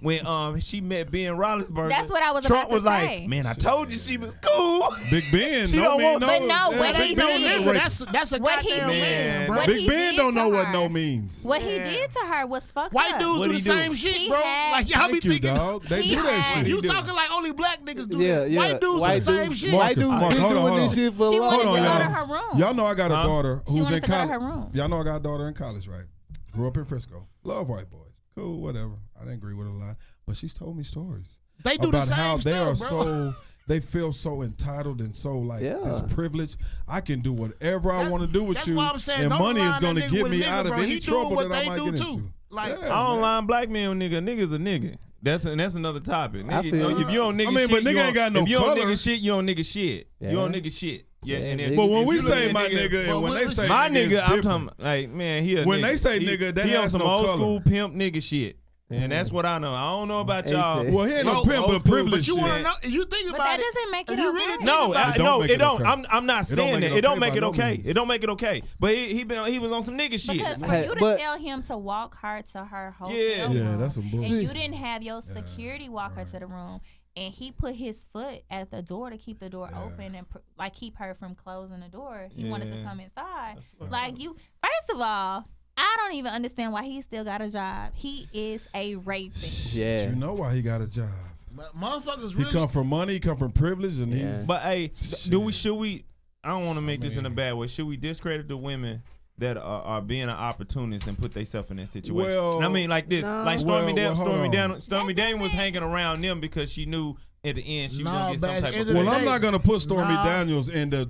when she met Ben Roethlisberger, That's what I was Trump about to was like, say. man, I told you she was cool. Big Ben, She no don't mean want- no. But no, Yeah, what That he ain't no did- nigga. That's a What he goddamn did- man, bro. what Big he Ben did don't to know what her. no means. What he Yeah. did to her was fucked White up. dudes What'd do he the do? same shit, He bro. had- Like y'all be Thank you, thinking. dog. They he do that had- shit. You He do. talking like only black niggas do Yeah, that. yeah. White dudes do the same shit. White dudes Marcus, been hold on, doing hold this on. shit for a She long wanted Hold to on, go to y'all. her room. Y'all know I got a daughter She who's wanted in to go to college. her room. Y'all know I got a daughter in college, right? Grew up in Frisco. Love white boys. Cool, whatever. I didn't agree with a lot, but she's told me stories They do the about same how they are stuff, bro. so. They feel so entitled and so like Yeah. this privilege. I can do whatever I want to do with That's you, why I'm saying and don't money is line going to that nigga get with a me nigga, out of bro. any He doing trouble what that I they might do get too. into. Like, Yeah, I don't man. line black men with nigga. Nigga's a nigga. That's another topic. I Nigga, feel- if you on nigga I mean, shit, but nigga you ain't on- got no if you on color. nigga shit, you on nigga shit. You on Yeah. nigga shit. Yeah, Yeah, and nigga. then, But when if we you look say at my nigga, and when they say my nigga, nigga, it's I'm different. talking like, man, he a When nigga. they say He- nigga, that he on has some no old color. school pimp nigga shit. And that's what I know. I don't know about y'all. Well, he ain't no Bro, pimp, old but school, privilege. But you want to shit. know? You think But about that it. doesn't make it if you okay. really think No, about It don't make it it don't. okay. I'm not It don't saying make that. it It don't okay make by it no okay. means. It don't make it okay. But he was on some nigga shit. Because for Hey, you to but- tell him to walk her to her hotel Yeah. room, Yeah, that's some and bullshit. you didn't have your security walk her to the room, and he put his foot at the door to keep the door open and like keep her from closing the door. He wanted to Yeah. come inside. Like you, first of all, I don't even understand why he still got a job. He is a rapist. Yeah. You know why he got a job. But motherfuckers He really. come from money, he come from privilege, and Yeah. he's. But hey, should we? I don't want to make this in a bad way. Should we discredit the women that are being an opportunist and put themselves in that situation? Well, I mean, like this, no. like Stormy Well, hold on. Stormy Daniels was hanging around them because she knew at the end she was Nah, gonna get some but type at of. the end of Well, the I'm day- not gonna put Stormy Nah. Daniels in the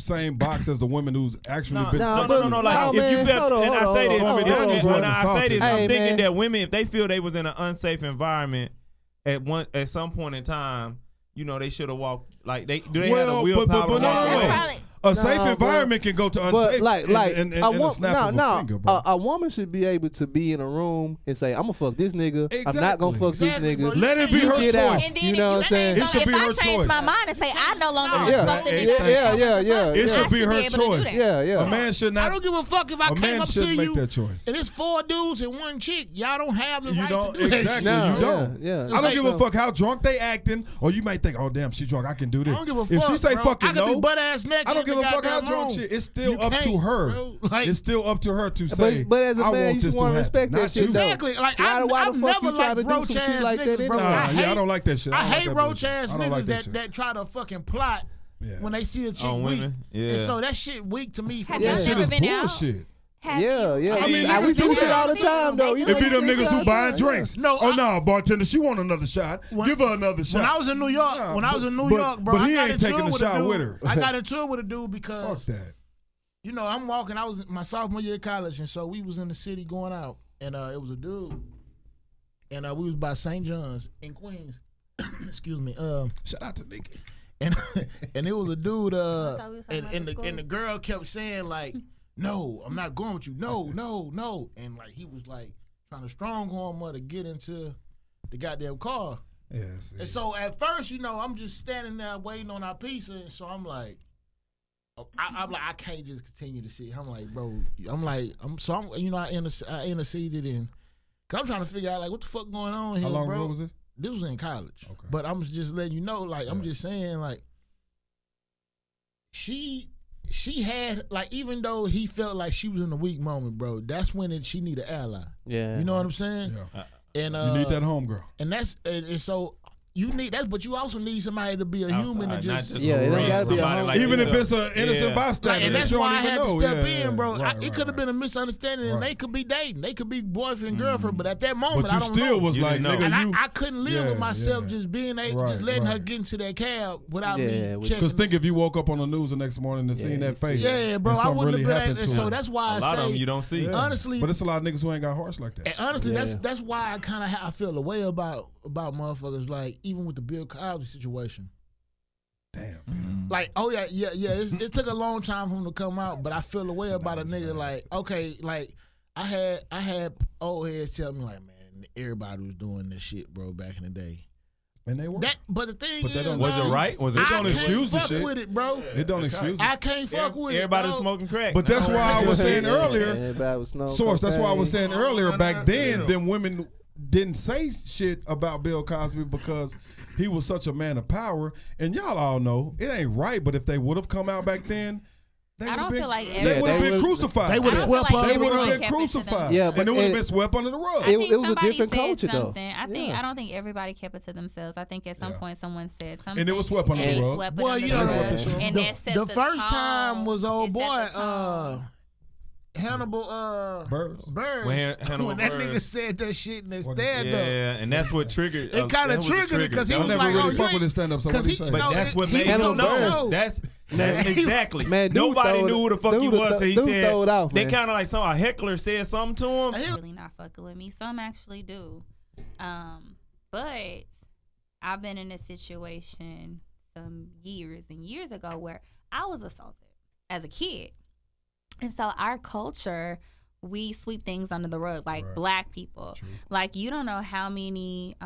same box as the women who's actually No, been. Nah, no. Like Nah, if man, you felt, hold on, and hold I say on, this, hold on, when hold on, I say this, Hey, I'm thinking man. that women, if they feel they was in an unsafe environment at some point in time, you know, they should have walked. Like they have a Well, willpower. but to no, walk no, away. wait. Probably- A safe Nah, environment can go to unsafe. But like in a a woman, snap of a finger, bro. a woman should be able to be in a room and say, "I'm gonna fuck this nigga. I'm not gonna Exactly. fuck Exactly, this bro. nigga." Let it be You her get out. choice. And then You know what I'm saying? It should be if her I change choice. my mind and say I no longer want Yeah. to fuck the Yeah, nigga, yeah. It I should be her able to do choice. that. Yeah. A man should I not. don't give a fuck if I A came man up to shouldn't make you that choice. and it's 4 dudes and 1 chick. Y'all don't have the You right don't to do that exactly. shit. No, You don't. yeah. I don't give a fuck how drunk they acting, or you might think, "Oh damn, she drunk. I can do this." I don't give a fuck. If she say bro. fucking I could be no, butt ass naked. I don't in give the a fuck how goddamn drunk room. she. It's still You up to can't, her. bro. Like, It's still up to her to say. But as a I man, want you this should to want to happen. respect Not that you. shit, though. exactly. Like Why I've the fuck never you try liked to do some roach shit ass like that niggas, bro. anyway? Nah, I yeah, I don't like that shit. I don't like hate that roach bullshit. ass I don't like niggas that shit. that try to fucking plot Yeah. when they see a chick On weak. women? Yeah. And so that shit weak to me. Have That y'all shit ever is been out? bullshit. Have Yeah. you? I mean, we niggas see do shit all the that. time, though. They You do It be know, them we see niggas shit who all the buying time, drinks. No, Oh I- no, bartender, she want another shot. Give her another shot. When I was in New York, Nah, when I was in New but- York, bro, but I he got ain't into taking it a with a shot dude. with her. I got into it with a dude Fuck because that. you know I'm walking. I was in my sophomore year of college, and so we was in the city going out, and it was a dude, and we was by St. John's in Queens. Excuse me. Shout out to Nikki. And and it was a dude. thought we was talking And about the girl kept saying like, "No, I'm not going with you. No, no." And like he was like trying to strong-arm her to get into the goddamn car. Yes. And so at first, you know, I'm just standing there waiting on our pizza. And so I'm like, I'm like, I can't just continue to sit. I'm like, bro, I interceded in, cause I'm trying to figure out like what the fuck going on here, How long bro. ago was it? This was in college. Okay. But I'm just letting you know, like, I'm Yeah. just saying, like, she had, like, even though he felt like she was in a weak moment, bro, that's when she need an ally. Yeah. You know what I'm saying? Yeah. And You need that homegirl. and that's and so you need that, but you also need somebody to be a human and Not just Yeah, it ain't gotta be a somebody home- like Even if yourself. it's an innocent Yeah. bystander like, and that that's you why don't I even had know. to step Yeah, in, bro. right, It could have been a misunderstanding, and Right. they could be dating, they could be boyfriend girlfriend, but at that moment, But you I don't still know. was You like, didn't know. nigga, and you. I couldn't live with Yeah, myself yeah. just being Right, just letting her right. get into that cab without Yeah, me with- checking. Because think if you woke up on the news the next morning and seen that face. Yeah, bro, and I something wouldn't really have been. happened And to so her. that's why A lot of them you don't see. Yeah. honestly- But it's a lot of niggas who ain't got hearts like that. And honestly, Yeah. that's why I kind of I feel the way about motherfuckers, like even with the Bill Cosby situation. Damn. Like, oh yeah. It took a long time for him to come out, but I feel the way about a nigga. Like, okay, like I had old heads tell me like, man, everybody was doing this shit, bro, back in the day. And they were. But the thing But that is, don't- Was it dog, right? Was it? It don't I excuse the can't fuck shit. with it, bro. It don't excuse it. I can't fuck with it. Everybody was dog. smoking crack. But that's why I was saying earlier, Everybody was smoking Source, that's why I was cocaine. saying earlier, no, back no, then, no. them women didn't say shit about Bill Cosby because he was such a man of power. And y'all all know, it ain't right, but if they would have come out back then, they I would have don't been, feel like they everybody- would have they been would've- crucified. they would've I don't swept feel up. like They would have everybody been kept it to crucified. themselves. Yeah, and but it would have it- been swept under the rug. I It think was a somebody different said culture, though. something. I Yeah. don't think everybody kept it to themselves. I think at some Yeah. point someone said something, And it was swept under and the they rug. swept it Well, under you the know, rug. That's what they And that set the the first tone. time was old It set boy the tone. Hannibal Birds. Burns. When Hannibal when that Burns- nigga said that shit in that What stand up. Yeah, and that's what triggered. It kinda that was the triggered it 'cause he I was never like, really oh, you fuck ain't- with his stand up, so what 'cause he he- say? But No, that's what he made was him on the know. show. That's Man, exactly. Man, dude Nobody throwed knew it- who the fuck he dude was till he dude said. throw it off, They man. kind of like some a heckler said something to him. Really not fucking with me. Some actually do. But I've been in a situation some years and years ago where I was assaulted as a kid. And so our culture we sweep things under the rug, like Right. black people. True. Like, you don't know how many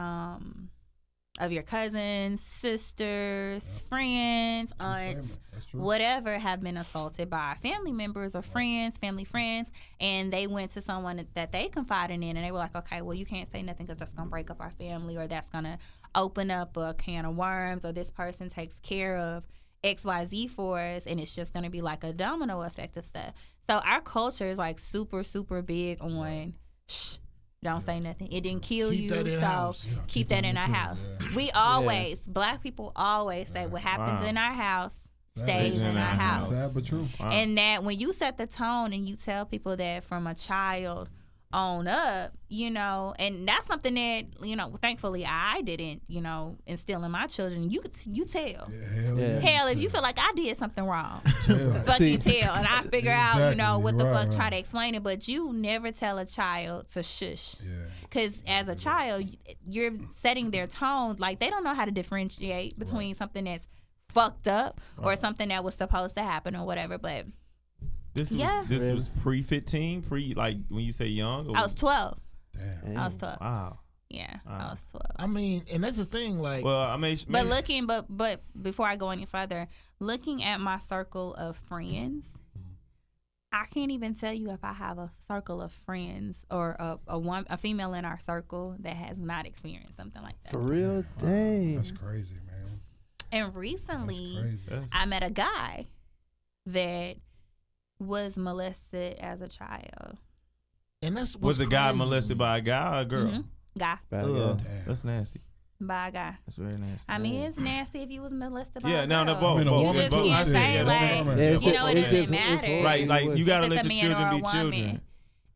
of your cousins, sisters, friends, True aunts, statement. That's true. whatever, have been assaulted by family members or friends, family friends, and they went to someone that they confided in, and they were like, okay, well, you can't say nothing because that's going to break up our family, or that's going to open up a can of worms, or this person takes care of XYZ for us, and it's just going to be like a domino effect of stuff. So our culture is like super, super big on, shh, don't say nothing. It didn't kill Keep you, that in so house. Yeah, keep that in our house. Yeah. We always, black people always say what happens Wow. in our house Sad. stays in our house. Sad but true. Wow. And that when you set the tone and you tell people that from a child on up, you know, and that's something that, you know, thankfully I didn't, you know, instill in my children. You tell. Yeah, hell Yeah. yeah. Hell, if you feel like I did something wrong, Tell. fucking tell, and I figure out, you know, Exactly, what the right, fuck, try right. to explain it. But you never tell a child to shush. Yeah. Because as a child, you're setting their tone. Like, they don't know how to differentiate between something that's fucked up or something that was supposed to happen or whatever. But This was Yeah. this was pre-15, like when you say young. Or I was 12. Damn. I was 12. Wow. Yeah, Wow. I was 12. I mean, and that's the thing. Like, Well, I mean, But looking, but before I go any further, looking at my circle of friends, I can't even tell you if I have a circle of friends or a female in our circle that has not experienced something like that. For real? Dang. That's crazy, man. And That's recently, crazy. I met a guy that was molested as a child. and that's was what's the guy crazy. molested by a guy or a girl? Mhm. Guy, Bad Ugh, guy. Damn. that's nasty. by a guy. That's very nasty. I mean, it's nasty if you was molested by Yeah, a no, girl. no, both. I mean, a both. woman You just too, can't shit. say, Yeah, like, that's what I'm Yeah, saying. it's you know, it just- doesn't it's matter. horrible. Like you If gotta it's let a the man children or a be woman, children.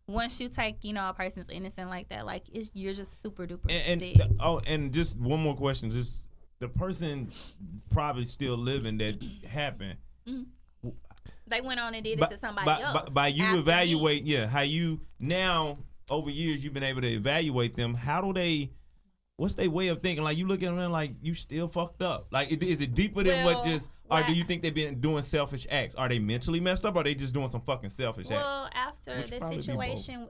Once you take, you know, a person's innocent like that, like you're just super duper And sick. and just one more question. Just the person is probably still living that happened. They went on and did it to somebody else. By you after evaluate, how you now over years you've been able to evaluate them. How do they? What's their way of thinking? Like you look at them like you still fucked up. Like is it deeper than what Well, just? Or do you think they've been doing selfish acts? Are they mentally messed up? Or are they just doing some fucking selfish acts? Well, after Which the probably be situation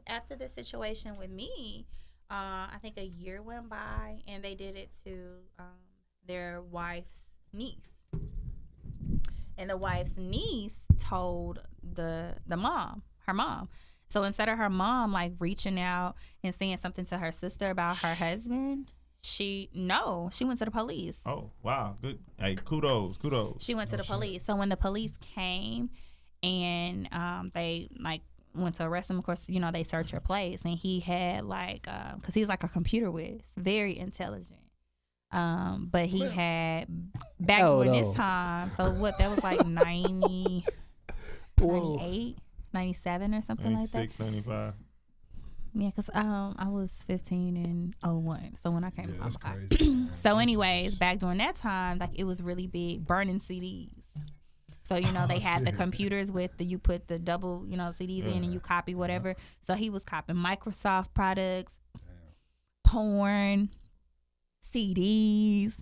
with me, I think a year went by and they did it to their wife's niece, and the wife's niece told the mom, her mom. So instead of her mom like reaching out and saying something to her sister about her husband, she went to the police. Oh wow, good. Hey, kudos. She went to the police. So when the police came and they like went to arrest him, of course, you know, they searched her place, and he had like because he's like a computer whiz, very intelligent. But he had back during this time. So what? That was like 90, 98, 97 or something like that. 96, 95. Yeah, because I was 15 in 01. So when I came, Yeah, I'm that's five. crazy. man. So anyways, back during that time, like it was really big burning CDs. So, you know, they had the shit. computers with you put the double, you know, CDs in and you copy whatever. So he was copying Microsoft products, porn, CDs,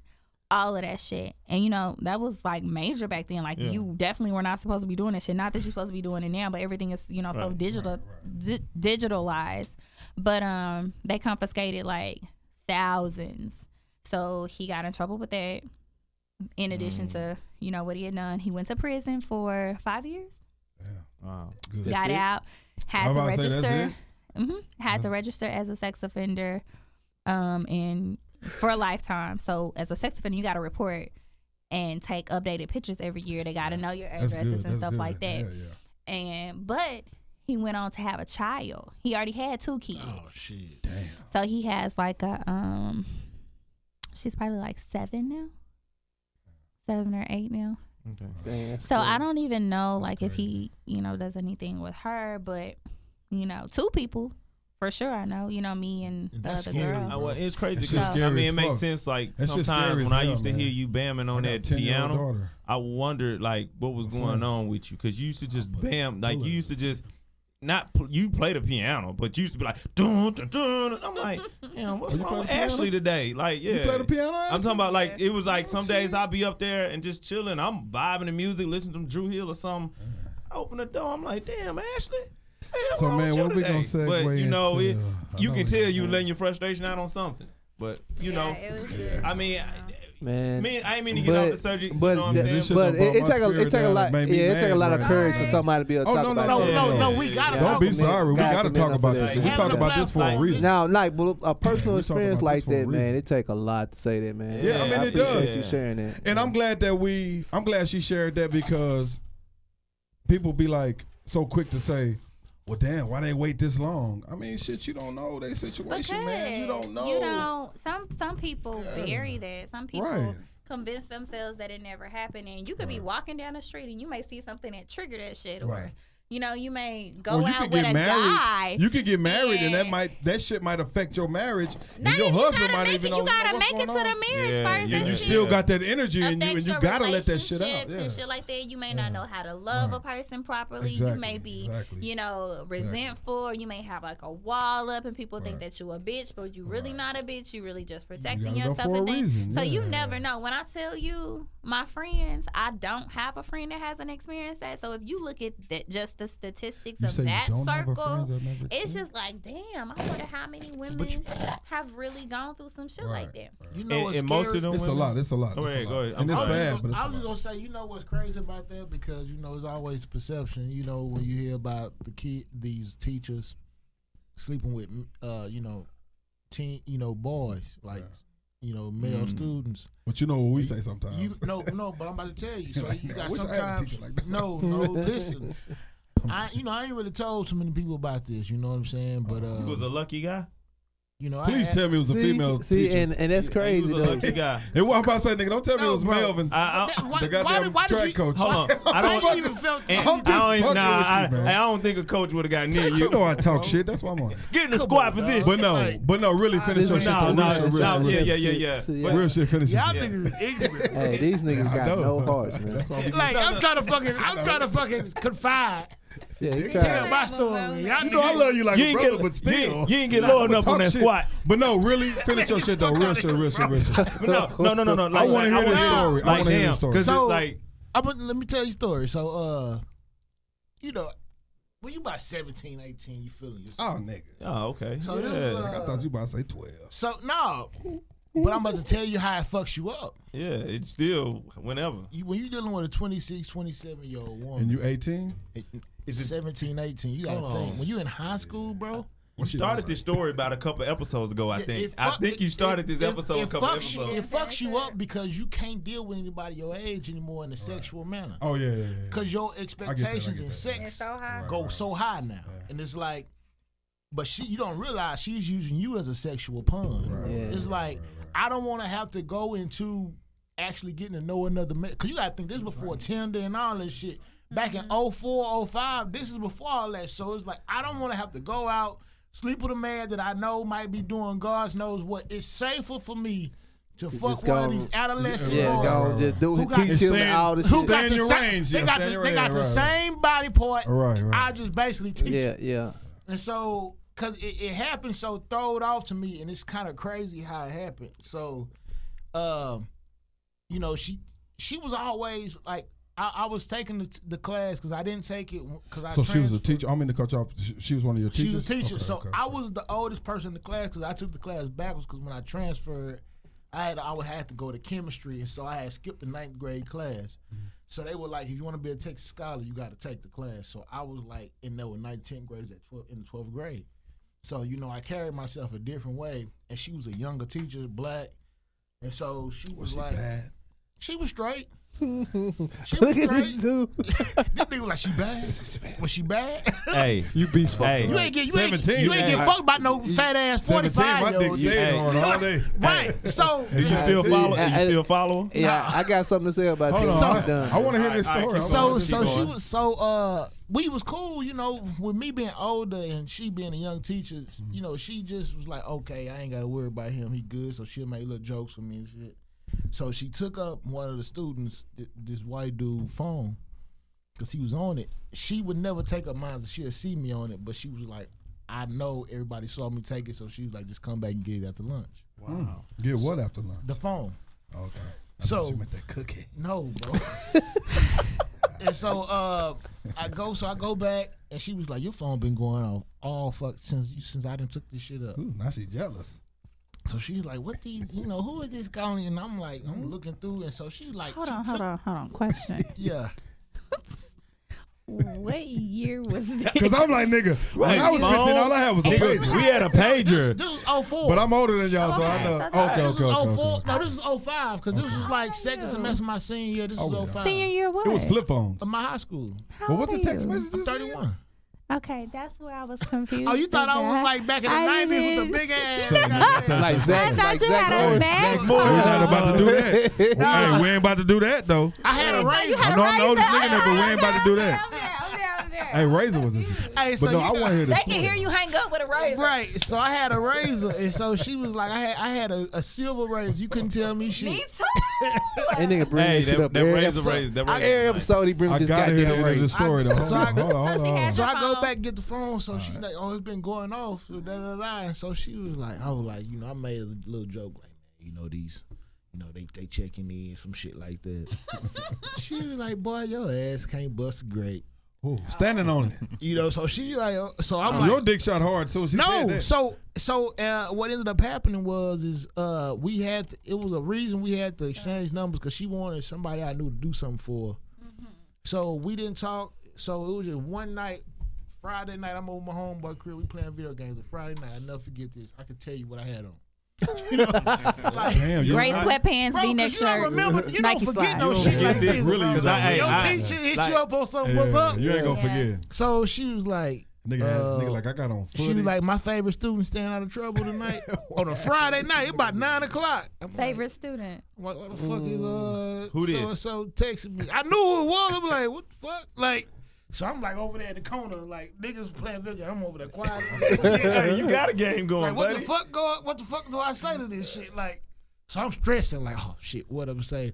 all of that shit. And, you know, that was like major back then. Like you definitely were not supposed to be doing that shit. Not that you're supposed to be doing it now, but everything is, you know, so digitalized. But they confiscated like thousands. So he got in trouble with that. In addition to, you know, what he had done, he went to prison for 5 years. Wow. Good. Got it? out, had I'm to about to say, that's register. it? Had to register as a sex offender, and for a lifetime. So as a sex offender, you got to report and take updated pictures every year. They got to know your That's addresses good. and That's stuff good. like that. Yeah. But he went on to have a child. He already had 2 kids. Oh shit! Damn. So he has like a she's probably like 7 now. 7 or 8 now. Okay. Dang, that's So crazy. I don't even know like if he, you know, does anything with her, but you know, 2 people for sure. I know, you know, me and the That's other scary, girl. bro. Well, it's crazy That shit's because I scary mean it as makes fuck. sense. Like That shit's sometimes scary when as I hell, used to hear man. you bamming on I got a that 10-year-old piano, daughter. I wondered like what was going on with you because you used to just bam, like you used to just not you play the piano, but you used to be like dun dun dun. And I'm like, damn, what's Oh, you wrong play with the piano? Ashley today? Like, yeah, You play the piano? I'm talking about like it was like some days I'll be up there and just chilling. I'm vibing to music, listening to Drew Hill or something. I open the door, I'm like, damn, Ashley. So man, what we gonna say? segue But you know, into? you can tell you letting your frustration out on something. But you know, I mean. Man, I ain't mean to get off the subject. But, you know what I'm saying? but it take a lot. Yeah, it take a lot of courage for somebody to be able to talk about that. No, we gotta. Don't be sorry. We gotta talk about this shit. We talk about this for a reason. Now, like a personal experience like that, man, it take a lot to say that, man. Yeah, I mean it does. Appreciate you sharing that. And I'm glad she shared that because people be like so quick to say, well, damn, why they wait this long? I mean, shit, you don't know their situation, man. You don't know. You know, some people bury that. Some people convince themselves that it never happened, and you could be walking down the street and you may see something that triggered that shit, or you know, you may go out with a guy. You could get married, and that shit might affect your marriage. And your husband might even know. You gotta make it to the marriage first. And you still got that energy in you, and you gotta let that shit out. And shit like that. You may not know how to love a person properly. Exactly. You may be, you know, resentful. Or you may have like a wall up, and people think that you a bitch, but you really not a bitch. You really just protecting yourself. And things. So you never know. When I tell you, my friends, I don't have a friend that hasn't experienced that. So if you look at that, just the statistics of that circle, it's just like, damn, I wonder how many women have really gone through some shit like that. You know what's and most of them it's a lot. It's a lot. Go ahead. And it's sad, but I was just gonna say, you know what's crazy about that? Because you know it's always perception. You know when you hear about these teachers sleeping with, you know, boys like. You know, male students. But you know what we say sometimes. No, but I'm about to tell you. So you got sometimes. No, listen. I ain't really told too many people about this. You know what I'm saying? But he was a lucky guy. You know, please tell me it was a female teacher. And that's crazy. He was a lucky guy. And what I'm about to say, nigga, don't tell me it was Melvin, the goddamn track coach. Hold on, I don't think a coach would have got near you. You know I talk shit. That's why I'm on it. Get in the squat position. But no, really finish your shit. Yeah. Real shit. Finish y'all your niggas is ignorant. Hey, these niggas got no hearts, man. Like I'm trying to fucking confide. Yeah, you tell my story. You know I love you like a brother, but still. You ain't get low enough on that squat. But no, really, finish your shit though. Real shit. No. I want to hear this story. I want to hear this story. So, let me tell you a story. So, you know, when you about 17, 18, you feeling yourself. Oh, nigga. Oh, okay. So I thought you about to say 12. So, no. But I'm about to tell you how it fucks you up. Yeah, it's still whenever. When you're dealing with a 26, 27-year-old woman. And you 18? It's 17, 18. You got to think. When you in high school, bro. You started this story about a couple episodes ago, I think. I think you started this episode a couple episodes. It fucks you up because you can't deal with anybody your age anymore in a sexual manner. Oh, yeah. Because your expectations in sex go so high now. Yeah. And it's like, but you don't realize she's using you as a sexual pawn. Right. Yeah. It's like, I don't want to have to go into actually getting to know another man. Because you got to think, this is before Tinder and all this shit. Back in 04, 05, this is before all that. So it's like, I don't want to have to go out, sleep with a man that I know might be doing God knows what. It's safer for me to fuck one of these adolescent boys. Just teach him all the shit. Stay in your range. They got the same body part. Right. I just basically teach Yeah. And so, because it happened so throwed off to me, and it's kind of crazy how it happened. So, you know, she was always like, I was taking the class because I didn't take it because I. So she was a teacher. I mean to cut you off. She was one of your teachers. She was a teacher. Okay. I was the oldest person in the class because I took the class backwards because when I transferred, I would have to go to chemistry, and so I had skipped the 9th grade class. Mm-hmm. So they were like, if you want to be a Texas scholar, you got to take the class. So I was like, and there were 9th, 10th graders in the 12th grade. So you know, I carried myself a different way, and she was a younger teacher, black, and so she was like, bad? She was straight. She was Look at straight. this dude. This nigga was like, she bad? Was she bad? Hey, you beast fuck. Hey, you ain't get 17. You ain't get fucked by no fat ass 45 my dick stayed on all day. Right. So you still follow? You still follow him? Yeah, I got something to say about this. I want to hear this story. So she was we was cool, you know, with me being older and she being a young teacher, you know, she just was like, okay, I ain't got to worry about him. He good. So she'll make little jokes with me and shit. So she took up one of the students, this white dude, phone, because he was on it. She would never take up mine, so she'll see me on it, but she was like, I know everybody saw me take it, so she was like, just come back and get it after lunch. Wow. Get what after lunch? The phone. Okay. So she meant that cookie. No, bro. And so I go back, And she was like, your phone been going off all since I done took this shit up. Ooh, now she jealous. So she's like, what these, who is this calling? And I'm like, I'm looking through. And so she's like, hold on. Question. Yeah. What year was that? Because I'm like, nigga, when I was 15, all I had was a pager. We had a pager. This was 04. But I'm older than y'all, so I know. Okay. This is 04. No, this is 05, because this was like second semester of my senior year. This is 05. Senior year what? It was flip phones. Of my high school. Well, what's the text messages? I'm 31. Okay, that's where I was confused. Oh, you thought I was like back in the 90s with the big ass. Like Zach. I thought you had a Mac. We're not about to do that. Hey, we ain't about to do that, though. I had a razor. I know I'm the oldest nigga there, but we ain't about to do that. I'm there. Hey, razor was this. Hey, so But no, I want to hear this. They can hear you hang up with a razor. Right, so I had a razor, and so she was like, I had a silver razor. You couldn't tell me shit. Me too. That nigga bring that shit up every episode. Every episode he brings I this gotta hear goddamn this razor. story though. Hold on. So I go back and get the phone. So she like, oh, it's been going off. So And so she was like, I was like, I made a little joke like, man, these, they checking in, some shit like that. She was like, boy, your ass can't bust a grape. Ooh, standing on it. So she like, so I'm like, your dick shot hard, so she said that. So what ended up happening was we had it was a reason we had to exchange numbers because she wanted somebody I knew to do something for. So we didn't talk. So it was just one night, Friday night. I'm over my homeboy crib. We playing video games. Friday night, I never forget this. I could tell you what I had on. Damn, gray sweatpants, V-neck shirt, You Nike don't forget slide. no shit like this. Really, Your teacher hit you up on something. What's up? You ain't gonna forget. So she was like, Nigga, like I got on footage. she was like, my favorite student staying out of trouble tonight on a Friday night. It's about 9 o'clock. Favorite student. What the fuck is who this? so texting me? I knew who it was. I'm like, what the fuck? Like, so I'm like over there in the corner, like niggas playing video. I'm over there quiet. Hey, you got a game going, Like, what buddy. the fuck do I say to this shit? Like, so I'm stressing. Like, oh shit, what I'm saying.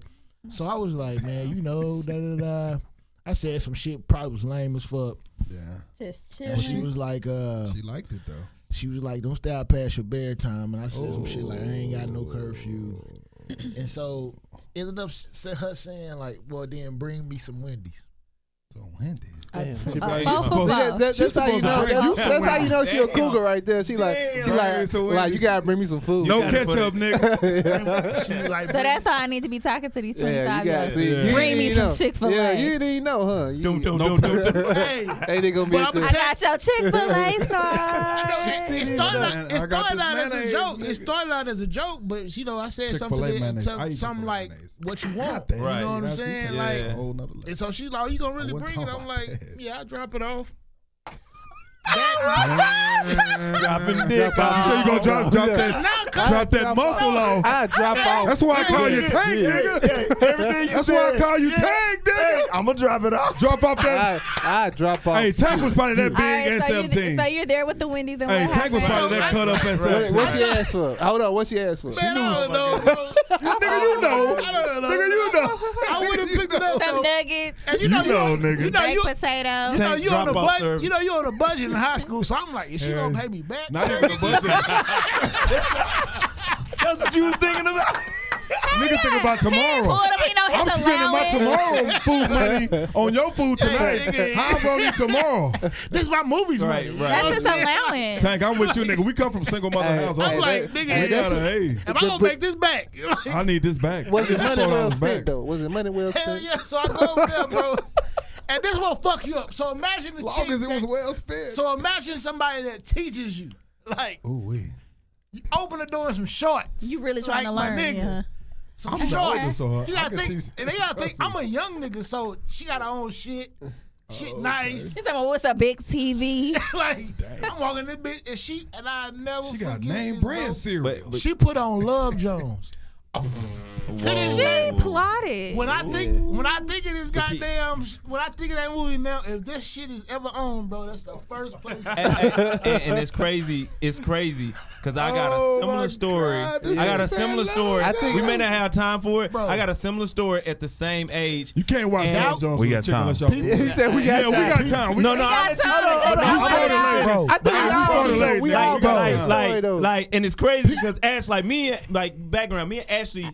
So I was like, man, I said some shit probably was lame as fuck. Yeah. Just And she chilling. was like, She liked it though. she was like, don't stay out past your bedtime. And I said some shit like, I ain't got no curfew. And so ended up her saying like, well then bring me some Wendy's. So Wendy's. That's how you know. That's how you know she a cougar right there. She like you gotta bring me some food. No ketchup, nigga. She was like, So that's how I need to be talking to these 25 year olds. see. Bring me some Chick-fil-A. Yeah, you didn't even know, huh? Don't. hey, Hey, they gonna be But into I got your Chick-fil-A sauce. it started out as a joke. It started out as a joke, but I said Chick-fil-A mayonnaise. something like mayonnaise. what you want. That, You know what I'm that's- saying? you Like, take it to a whole nother level. and so she's like, "Oh, you gonna really I bring wasn't it?" I'm talking like, about that. "Yeah, I drop it off." Dropping dick. So you gonna drop that muscle off. I drop off. That's why I call you Tank, nigga. Everything you That's said. why I call you Tank, nigga. I'm gonna drop it off. Drop off that. I drop off. Hey, Tank was probably that big Alright, at so 17. you're there with the Wendy's and Hey, what Tank was happened? probably that cut up at 17. What she asked for? Hold on, what she asked for? Man, I don't know, bro. Nigga, you know. I don't know. Nigga, you know. I would have picked it up. Some though. nuggets, And You know, nigga. baked potato. Tank you on a drop-off budget. service. You on a budget in high school, so I'm like, is she gonna pay me back? Not even a budget. That's what you was thinking about. Nigga think about tomorrow. I'm spending my tomorrow food money on your food tonight. nigga. How I'm gonna eat tomorrow? This is my movies money. Right. That's his allowance. Tank, I'm with you, nigga. We come from single mother Hey, household. I'm like, We nigga, gotta, hey, am I gonna make this back? I need this back. Was it I need money this well $4 spent back. though? Was it money well Hell spent? yeah! So I go over there, bro. And this will fuck you up. So imagine the Long chick as it was that- well spent. So imagine somebody that teaches you, like, Ooh, wee. you open the door in some shorts. You really trying like to my learn, nigga. yeah. Some I'm shorts. older, so You I gotta can think, teach- and they gotta think I'm a young nigga, so she got her own shit. Shit nice. She's talking about what's a big TV. Like I'm walking this bitch, and I never. She got forget name this, bro. brand cereal. But She put on Love Jones. She plotted. When I think of this But she- goddamn, when I think of that movie now, if this shit is ever on, bro, that's the first place. and it's crazy. It's crazy because I got a similar story. I got a similar story. I think- We may not have time for it. Bro. I got a similar story at the same age. You can't watch And- Love Jones We with got chicken time. unless y'all- He said we got Yeah, time. we got time. No, no, got time. You started late, bro. I think Nah, we we all started know. late. We Like, all bro, know. like, and it's crazy because Ash, like me, background, me and Ashley,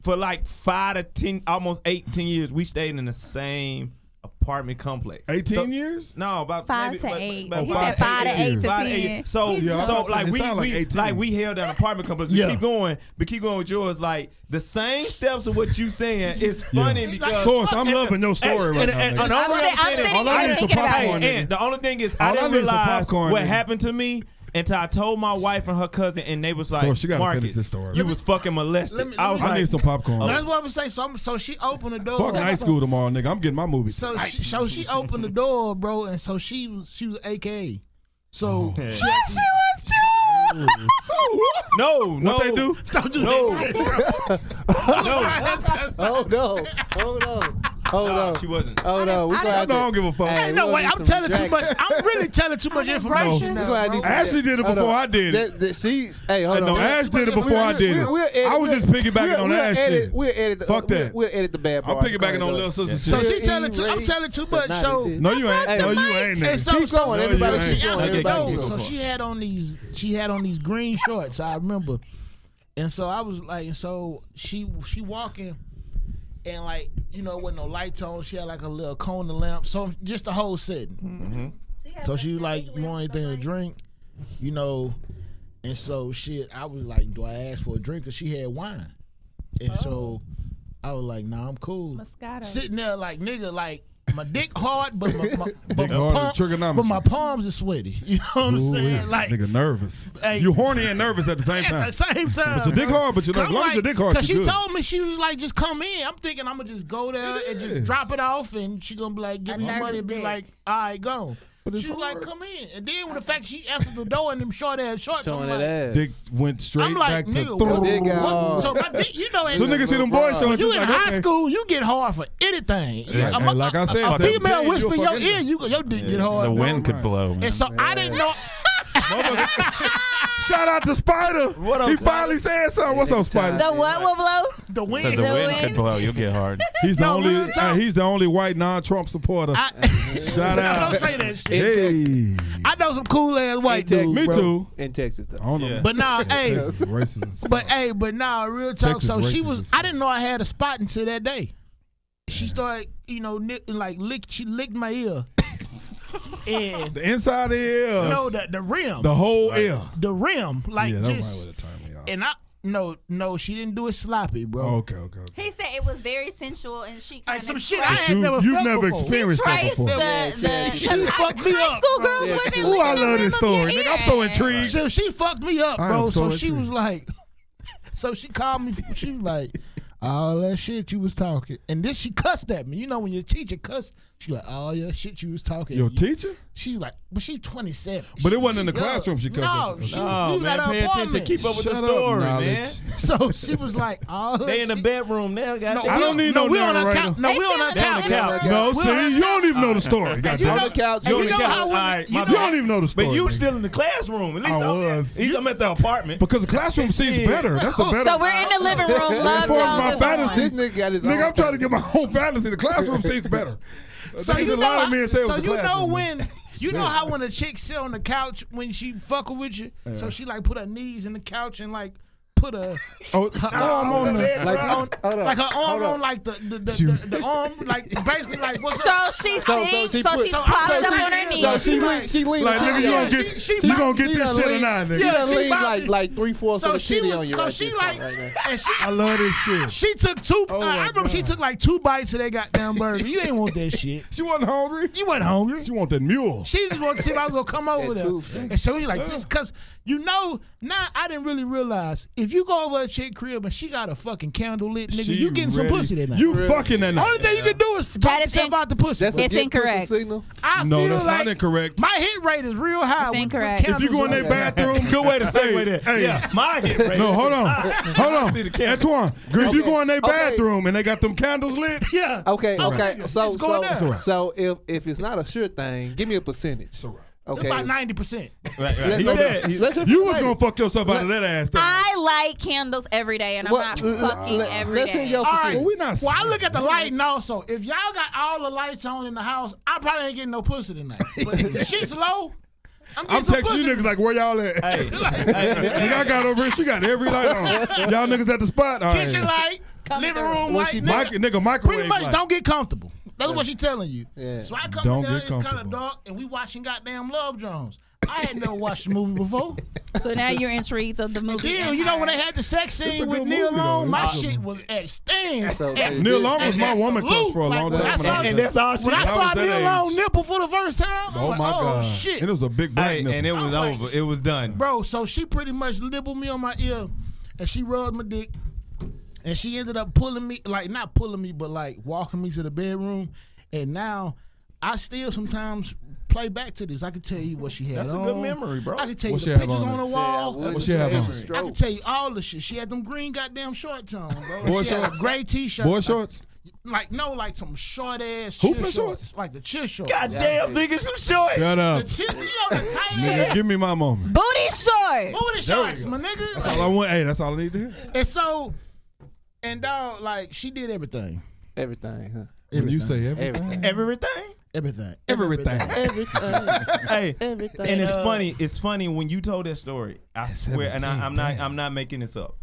for like 5 to 10, almost 8, 10 years, we stayed in the same apartment. apartment complex. 18 years? No, about 5 to maybe, 8. about He five said to 5 to 8 to 5 to 10. 8. So, Yeah, so it like sound like 18. we held down apartment complex. We Yeah. keep going, but keep going with yours. Like the same steps of what you saying is funny because. Source, I'm loving your story right and now. the only way I'm saying it- All I need is some thinking about popcorn. it. nigga. and the only thing is, All I I didn't need is some realize popcorn, what nigga. happened to me until I told my wife and her cousin, and they was like, So she gotta finish Marcus, this story. you was fucking molested. let me- I was I like, need some popcorn. That's what I'm saying. So she opened the door. Fuck night school tomorrow, nigga. I'm getting my movie. So she opened the door, bro, and so she was AKA. So Yeah. she She was too. no, What they do? don't do No. that. bro. Hold on. no, she wasn't. Hold on. We I gonna I have don't give a fuck. Hey, Ain't no we way. gonna I'm need some telling too Jack. much. I'm really telling too much information No. now. We gonna bro. need some- Ashley did it Hold before on. I did it. Hey, hold No, on. Ash did it before I did it. We'll edit- I was just piggybacking on we'll Ash edit- shit. We'll edit the, Fuck that. We'll edit the bad I'm part. piggybacking on little sister So shit. she telling too. I'm telling too much. So No, you ain't. Hey, No, you ain't. and Nigga. so, Keep going, everybody she keep going, answered the everybody door. keep So going. she had on these green shorts. I remember, and so I was like, and so she walking, and like wasn't no lights on. She had like a little cone of lamp. So just the whole setting. So she was like, you want anything to drink, and so shit. I was like, do I ask for a drink? Cause she had wine, and so I was like, nah, I'm cool. Moscato. Sitting there like nigga, like my dick hard, but Dick hard, trigonometry. but my palms are sweaty. You know what I'm Ooh, saying? yeah. Like nigga nervous. Hey. You horny and nervous at the same at time. the same time. But your dick bro. hard, but you know, as long as your dick hard, Cause you she good. told me she was like, just come in. I'm thinking I'm gonna just go there and just is. drop it off, and she gonna be like, give A me my money nervous and be dick. like, all right, go. But it's She was like, hard. come in, and then when the fact she answered the door in them short ass shorts, Showing I'm that like, ass. Dick went straight I'm like, back to. nigga, what? Dick got what? hard. So my dick, So niggas see them boys showing. you it's in like, high okay. school, you get hard for anything. Like- like I said, a 17, female you whisper a in your fucking- ear, your dick get hard. The bro. wind could blow. And so I didn't know. Shout out to Spider. What up, He Spider? finally said something. What's up, Spider? The what will blow? The So wind. the The wind wind. could blow. You'll get hard. He's the No, only. real talk. He's the only white non-Trump supporter. Shout out. Don't say that shit. Hey, I know some cool ass white Texas, dudes. me bro. too. In Texas, I though. don't know. Yeah. But nah, hey. Texas is racist. But nah, real talk. Texas So she racist was. as I fuck. didn't know I had a spot until that day. She started, she licked my ear. And The inside of the ear. no, the rim. The whole ear. The rim. Like Yeah, that's just. right with the time, y'all. And no, she didn't do it sloppy, bro. Okay. He said it was very sensual, and she kind Like of some shit I had You've never never felt before. experienced that traced before. She fucked me high up, school bro. girls Yeah. wasn't Ooh, I licking the love rim this of story, your nigga. I'm ear. so intrigued. So she fucked me up, I am bro. so So she was intrigued. like, so she called me. She was like, all that shit you was talking, and then she cussed at me. You know when your teacher cuss, she like, all your shit you was talking. Your teacher? She was like, but she's 27. But it wasn't in She the classroom she cussed No, at you. she No, we was at man, her pay attention. apartment. Keep up with the Shut up, story, knowledge. man. So she was like, all They in the shit. bedroom now. No, Goddamn. I don't need no we on our narrator. couch. No, They we on still our in They on the couch. couch. No, We're see, on you don't even know the story. You Goddamn. know, On the couch. and You you on the know couch. how All right, my You bad. don't even know the story. But you nigga. still in the classroom. At least I I'm, was. At least I'm at the apartment. Because the classroom seems Yeah. better. That's the better. So we're in the living room. As Love far as Jones my is fantasy- on. This nigga got his own. Nigga, I'm trying to get my own fantasy. The classroom seems better. So There's you a lot of men say it so was the you know classroom. when you know how when a chick sit on the couch when she fucking with you, so she like put her knees in the couch and like put her Oh, arm on the Like, on, hold on, like her hold arm on. on like the arm like basically like what's her So she So sings, she so put- she's so propped she- up on her knees. So she leaned. like, nigga, you gonna get, she you gonna get she this done shit or leaned- not, nigga. She done she leaned about- like 3/4 of so the she titty was on you. so right she this like point right now. and she I love this shit. she took two Oh I my remember she God. took like 2 bites of that goddamn burger. You ain't want that shit. She wasn't hungry. You wasn't hungry. She want that mule. She just wanted to see if I was gonna come over That there. tooth thing. And so she's like, just cause now I didn't really realize if you go over a chick crib and she got a fucking candle lit, nigga, She you getting some ready. pussy that night. You Really? fucking that night. Only thing you can do is talk That is yourself out the pussy. That's bro. a It's get incorrect. pussy signal. I No, feel that's like not incorrect. My hit rate is real high. It's with incorrect. If you go in candles their on. bathroom, Good way to segue Hey, there. hey. Yeah, my hit rate. No, hold on. Hold on. See the camera. Antoine, if you go in their Okay. bathroom and they got them candles lit, Yeah. Okay, So, okay. nigga, So just go in there. so if it's not a sure thing, give me a percentage. it's all right. It's Okay. about 90%. Right, right. Let- He let's- said, he- let's- You was gonna fuck yourself out of that ass. I light candles every day, and I'm What- not fucking every let's hear day. your All right. percentage. Well, we not. Well, I look at the lighting also. If y'all got all the lights on in the house, I probably ain't getting no pussy tonight. But if the shit's low, I'm I'm getting some texting you pussy. niggas like, where y'all at? hey, Nigga, I got over here. She got every light on. Y'all niggas at the spot. All right. Kitchen light, living room When light. she- Nigga, Nigga, microwave pretty much light. don't get comfortable. That's what she telling you. Yeah. So I come Don't in there, get it's kind of comfortable. dark, and we watching goddamn Love Jones. I had never watched the movie before. So now you're intrigued of the movie. Still, you know when they had the sex It's a scene with good Neil movie, though. Long, my It's a- shit was at stand. So, Neil Long was my woman crush for a long When I time. saw- And that's all she When I That saw was that Neil age. Long nipple for the first time, I Oh was my like, God. shit. And it was a big black Hey, nipple. and it was I'm like- over. It was done. Bro, so she pretty much nibbled me on my ear, and she rubbed my dick, and she ended up pulling me, like not pulling me, but like walking me to the bedroom. And now I still sometimes play back to this. I can tell you what she had That's a on. good memory, bro. I can tell you What she the have pictures on on the it? wall. What she have on? I can tell you all the shit. She had them green goddamn shorts on, bro. Boy She had a shorts? gray t-shirt. Boy shorts? Like some short ass Hooping chill shorts? Like the chill shorts. Goddamn, nigga, some shorts. Shut The up. chill, you know the tight Nigga, ass. give me my moment. Booty shorts. Booty shorts, my nigga. That's all I want. Hey, that's all I need to hear. And so, and dog, like she did everything. Everything, huh? When you say everything. Everything. Everything. Everything. Everything. Hey, Everything. and it's funny. It's funny when you told that story. I swear, and I'm not making this up.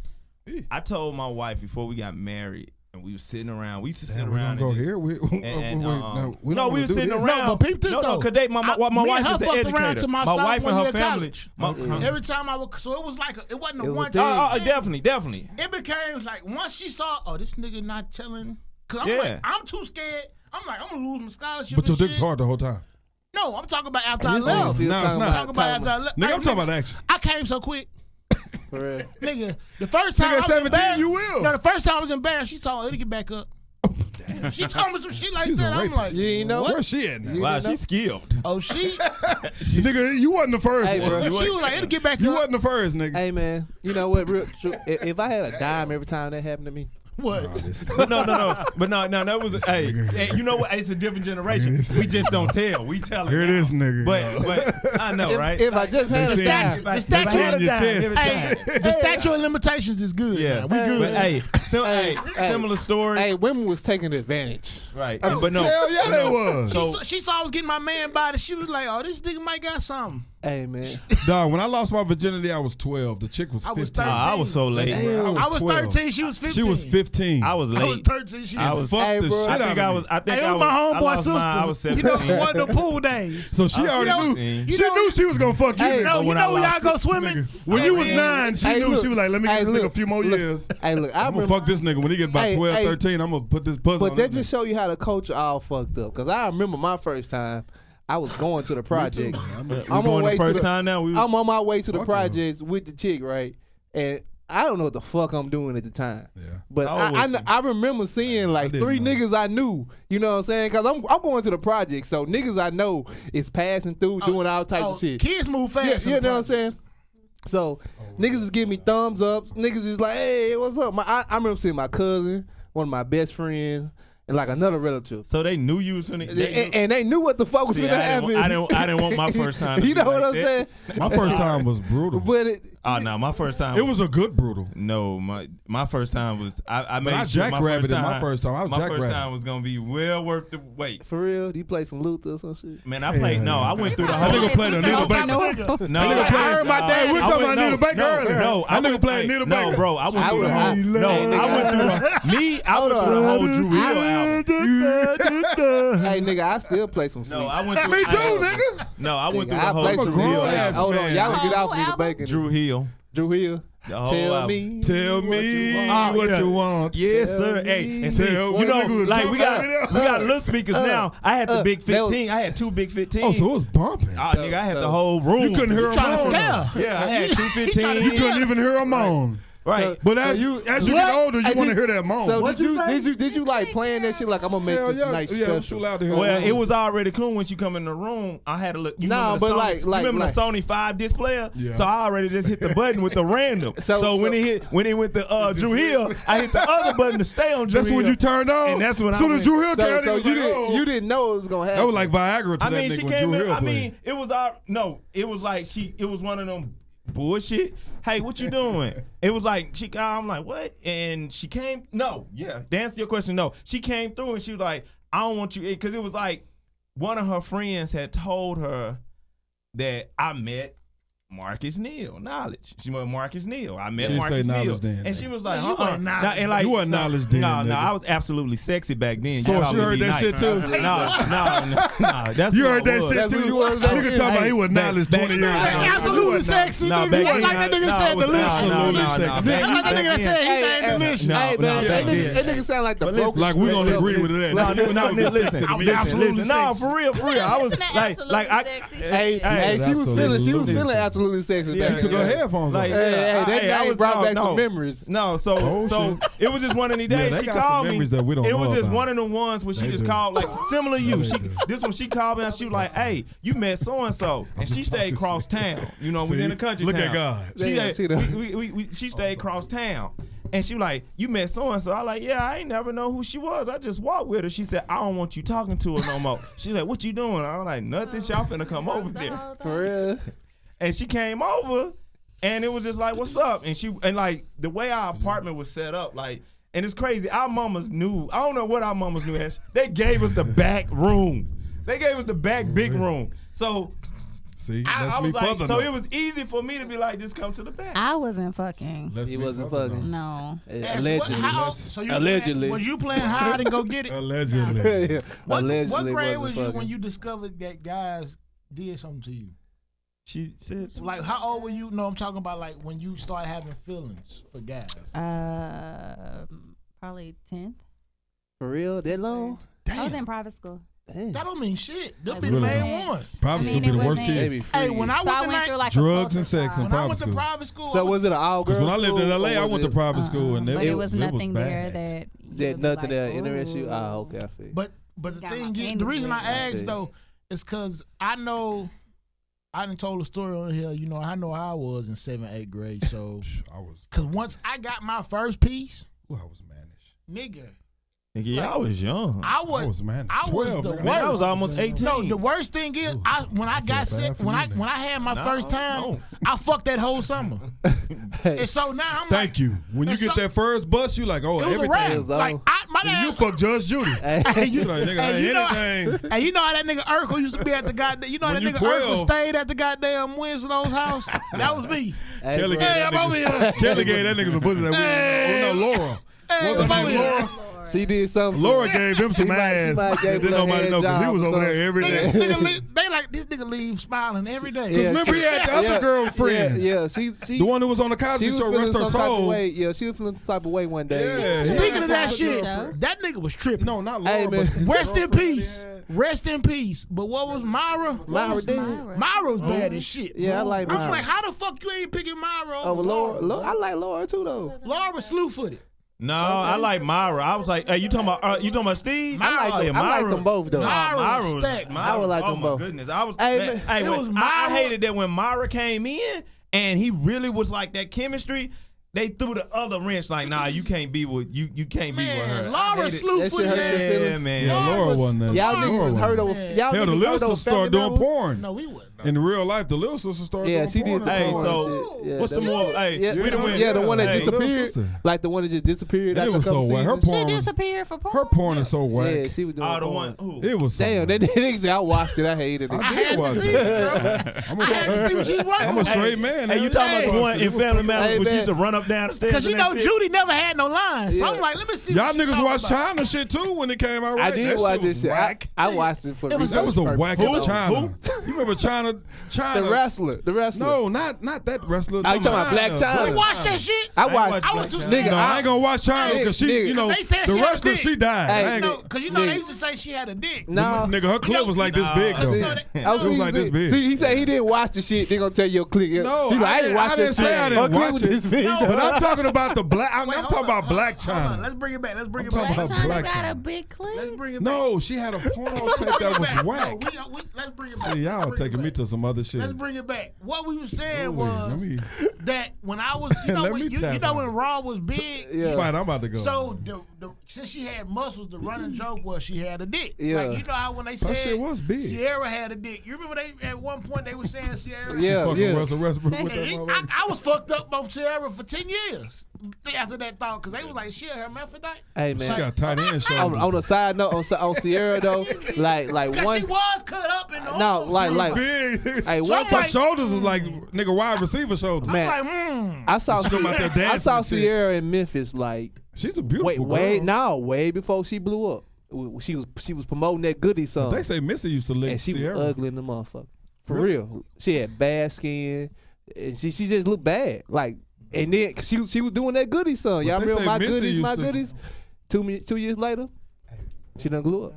I told my wife before we got married, and we was sitting around. We used to sit Damn, we around. gonna go and just- here. No, we was sitting around. No, but peep this no, though. cause my Me wife and is her an fucked around educator. to my My wife and sophomore her year of family. college. Every time I would, so it was like it wasn't a It was one a thing. time. Definitely. It became like once she saw, oh, this nigga not telling. Cause I'm Yeah. like, I'm too scared. I'm like, I'm gonna lose my scholarship. But your and dick's shit. hard the whole time. No, I'm talking about after I This nigga left. still No, it's talking not. I'm talking about after I left. Nigga, Hey, I'm talking about action. I came so quick. For real. Nigga, the first time Nigga, I was 17, embarrassed, you will. No, the first time I was embarrassed, she told her to get back up. She told me some shit like She's a that. I'm rapist. like, You ain't know? Where's she at now? Wow, didn't know? she's skilled. oh, she Nigga, you wasn't the first Hey, one. bro. she was like, it'll get back You up. wasn't the first, nigga. Hey man, you know what? Real, true, if I had a dime every time that happened to me, What? But no. But no, that was hey, you know what? It's a different generation. We just don't tell. We tell it. Here it now. is, nigga. But I know, right? if I just had a They dime, said- The If I statute, had a your dime chest. every hey, time. the statute of limitations is good. Yeah, now. We good. But hey, similar story. hey, women was taking advantage. Right. But no. Hell yeah, they was. So she saw I was getting my man body. She was like, "Oh, this nigga might got something." Hey man, Dog, when I lost my virginity, I was 12. The chick was I was 15. 13. I was so late. Damn. I was 12. 13. She was 15. She was 15. I was I was late. 13. She I was. was. Fuck Hey, the bro. shit I out think of I me. was. I think Hey, it I was was. my I homeboy lost sister. mine. I was You 17. know, one of the pool days. So she already know- knew. you She know- knew she was gonna fuck you. Hey, nigga. No, you when I know when y'all lost go Nigga, swimming. when you was 9, she Hey, knew. look. She was like, let me Hey, give this nigga look. a few more Look. years. hey look, I I'm gonna remember. fuck this nigga when he get about Hey, 12, hey. 13. I'm gonna put this puzzle But on that this just show you how the culture all fucked up. Cause I remember my first time, I was going to the project. We I'm on going way the to first the- time now. We I'm on my way to the Fuck projects with the chick, right? And I don't know what the fuck I'm doing at the time. Yeah. But How old was you? I remember seeing like didn't 3 know. niggas I knew. You know what I'm saying? Cause I'm going to the project, so niggas I know is passing through, doing all types of shit. Kids move fast. Yeah, you know what I'm saying? So niggas is giving me thumbs ups. Niggas is like, hey, what's up? I remember seeing my cousin, one of my best friends, and like another relative. So they knew you was finna. They knew. And they knew what the fuck was See, finna I happen. didn't want my first time. To You be know what like I'm that. saying? My first time was brutal. But it, Oh no, my first time. It was a good brutal. No, my first time was I made I sure jackrabbited my first time. I was my first jackrabbit. time was gonna be well worth the wait. for real, do you play some Luther or some shit? Man, I played. No, I went through the That whole. nigga played Anita Baker. No, That nigga I played- heard my Hey, dad. we talking about Anita Baker no, earlier. No, That nigga played Anita No, Baker. bro, I went through the I- whole. No, Hey, I went through the me. I went through the whole Drew Hill album. Hey nigga, I still play some sweet. No, I went through. Me too, nigga. No, I went through Nigga, the I whole play Drew some grown Hill ass album. Hold on, man. y'all gonna get off Whole me the album? bacon. Drew Hill. Drew Hill. The whole Tell album. me. Tell what you me want. what yeah. you want. Yes, Tell sir. me. Hey, and see, Tell you what know, nigga was like we got jumping little speakers now. I had the big that was- 15. I had 2 big 15s. Oh, so it was bumping. Nigga, I had so- the whole room. You couldn't hear him Trying to moan. scare. Yeah, I had 2 You 15s. couldn't even hear him moan. Right. But as you- you what? get older, you Hey, want to did- hear that moan. So What did you like playing that shit like I'm gonna make Hell this yeah, nice yeah, it was too special? loud to hear. Well, that it moan. was already cool when she come in the room. I had to look. You Nah, remember but the Sony, like- you remember the Sony 5 disc player? Yeah. So I already just hit the button with the random. So when he went to Drew Hill, I hit the other button to stay on Drew That's Hill. when you turned on. And that's when I soon as went- Drew Hill came, So it was like, oh. you didn't know it was gonna happen. That was like Viagra to I mean, that she nigga when came Drew in. Hill I played. mean, it was it was like it was one of them bullshit. Hey, what you doing? It was like I'm like, what? And she came. No, yeah. To answer your question, no. She came through and she was like, I don't want you, because it was like one of her friends had told her that I met Marcus Neal, knowledge. She went Marcus Neal. I met She Marcus say knowledge Neal, then, and nigga. she was like, You wasn't knowledge. and like, You wasn't knowledge then, No, nigga. I was absolutely sexy back then. So You she called me heard that nice. shit too? No. That's You what heard I that was. shit That's too? what you was back Nigga then. talking about Hey, he was knowledge back 20 years then, ago. Absolutely sexy, No, nigga. back Like then, that nigga no, said it was delicious. absolutely no, sexy. back That's like that then. nigga said he named Hey, delicious. No, Hey, no, man, back that then. nigga sound like the But broke. Like we gonna agree with that. No, listen. Absolutely No, sexy. for real. I was like, Hey, she was feeling absolutely sexy. She back took then. her headphones Like, off. Hey, that name brought back some memories. No, so Oh, it was just one of the Yeah, days they she got some called me. memories that we don't It was know just about. one of the ones where she They just do. called like similar to you. They do. This one she called me and she was like, "Hey, you met so and so," and she stayed cross town. You know, we See? in the country. Look town. at God. She, Yeah, see that. she stayed cross town. And she was like, "You met so and so." I like, "Yeah, I ain't never know who she was. I just walked with her." She said, "I don't want you talking to her no more." She's like, "What you doing?" I was like, "Nothing. Y'all finna come over there." For real. And she came over, and it was just like, "What's up?" And like the way our apartment was set up, like, and it's crazy. Our mamas knew. I don't know what our mamas knew. They gave us the back room. They gave us the back big room. So See, I that's me was like, further. so though. it was easy for me to be like, just come to the back. I wasn't fucking. That's He me wasn't further, fucking. No. Allegedly. So you Allegedly. Was you playing hide and go get it? though. Allegedly. What Allegedly grade wasn't was you fucking. when you discovered that guys did something to you? She said, Like, how old were you? No, I'm talking about like when you started having feelings for guys. Probably 10th. For real? That long? I was in private school. Damn. That don't mean shit. They'll Like, be the really? main ones. Private I school mean, be the it worst wasn't- kids. Hey, when I So went I to went through night, like Drugs a and sex and when I went to school. private school, So was it an all girls? Because when I lived in LA, I went to private school and but it it was was nothing there bad. that nothing that interests you. Ah, okay, I feel. But the Got my thing is, panties the reason I wet. asked Yeah. though is because I know I done told a story on here. You know, I know how I was in 7th, 8th grade. So, I was, because once I got my first piece, ooh, I was managed. nigga, "Nigga, I was young. I I was was managed. I was 12, the nigga. worst. I was almost 18. No, the worst thing is, when I feel got bad sick, for when you, I man. when I had my No, first time, no. I fucked that whole summer. And so now I'm Thank you. When you It's get so- that first bus, you like, oh, like, it was a everything. wrap. is Like on. my And you dad. fuck Judge Judy. Hey, You like, nigga, Hey, ain't you know- anything. Hey, you know how that nigga Urkel used to be at the goddamn. You know how When that you nigga Urkel 12. stayed at the goddamn Winslow's house. That was me. Hey, Kelly bro. gave Hey, that I'm over here. nigga. Kelly gave that nigga some pussy that we. Hey. Oh no, Laura. Hey, What's her I'm name? over here. Laura. She did something. Laura gave him some might- she ass. might gave And didn't him a nobody hand know because he job was or over there every Nigga, day. nigga leave, they like this nigga leave smiling every day. Yeah, Remember he had the other girlfriend, Yeah, she the one who was on the she Cosby was Show, feeling rest her some type of soul. way. Yeah, she was feeling some type of way one day. Yeah. Speaking of that Private shit, show. that nigga was tripping. No, not Laura. Hey, man. but Rest in girlfriend he peace. had. Rest in peace. But what was Myra? Myra did. Myra was bad as shit. Yeah, I like I'm Myra. like, how the fuck you ain't picking Myra Oh, over Laura, I like Laura too though. Laura slew-footed. No, I like Myra. I was like, "Hey, you talking about Steve?" I like Oh, them- yeah, I like Myra. them both, though. Nah, Myra Myra was stacked. Myra. I would like oh them my both. goodness, I was. Hey, man, man, hey, it when- was I Myra. hated that when Myra came in and he really was like that chemistry. They threw the other wrench like, "Nah, you can't be with you. You can't be with her." Man, I Laura hated- slew-footed. That shit hurt your Yeah, feelings? man. Yeah, Laura wasn't that. Y'all Laura niggas was is hurt over. man. Y'all Hell, the niggas little hurt over sister family started doing members? porn. No, we wouldn't. In real life, the little sister started Yeah, doing she porn. did the Hey, porn so and shit. Yeah, what's the that's- more? Hey, Yeah, we done went. yeah, the one that Hey, disappeared, sister. like the one that just disappeared. And after it was a couple so whack. Her seasons. She porn, disappeared for porn. her porn is so whack. Yeah, she was doing Oh, the porn. one. Who? It was so Damn, whack. that nigga said I watched it. I hated it. I I did had watch to see it. it, bro. I'm I had to see what she was working I'm a with. straight man. Hey, you talking about the one in Family Matters Hey, where she man. used to run up down the stairs? Because you and know that shit? Judy never had no lines. So Yeah. I'm like, let me see Y'all what she niggas talking watch about. China shit too when it came out. I Right? did That watch shit this was shit. whack. I watched it for It was- That was the research wackest purposes. China. You remember China? The wrestler. No, not that wrestler. Oh, you talking about Black China? You watch that shit? I watched watched. I was too Nigga, No, I ain't gonna watch China because she, Nigga. you know, They said the she had a wrestler, dick. she died. Hey, I ain't No, gonna- because you know Nigga. they used to say she had a dick. No, Nigga, her clip was like this Nah. big though. You know I that- It was like this big. See, he said he didn't watch the shit. They gonna tell you your click. No, he like, I I didn't- didn't watch I that didn't shit. say I didn't Her clip watch was it. this big. No, But I'm talking about the black. I'm Wait, talking hold about on, Black hold on. China. Let's bring it back. Let's bring it talking back. about Black China Black got China. a big clip. Let's bring it back. No, she had a porno tape that was No, whack. let's bring it back. See, y'all Let's bring taking it me back. to some other shit. Let's bring it back. What we were saying Ooh, was let me- that when I was, you know, Let when, me you tap know in. when Raw was big. Yeah. Right, I'm about to go. So since she had muscles, the running joke was she had a dick. Yeah. Like, you know how when they That said shit was big. Sierra had a dick. You remember they at one point they were saying Sierra. She Yeah, fucking yeah. Russell Westbrook with that And motherfucker. I was fucked up off Sierra for 10 years after that thought because they was like, she a hermaphrodite. Hey man, She got tight end shoulders. on a side note, on Sierra though, like one. She was cut up in the No, like big. Hey, So one I'm Her time, shoulders was like nigga wide receiver shoulders. man, I'm like, I saw She talking about that dancing I saw and shit. Sierra in Memphis like She's a beautiful way before she blew up. She was promoting that Goody song. They say Missy used to lick and she Sierra. was ugly in the motherfucker. For Really? real. She had bad skin. And she just looked bad. Like, and then she was doing that Goody song. Y'all they remember say my Missy goodies, my used to- goodies? 2 years later, she done glue up.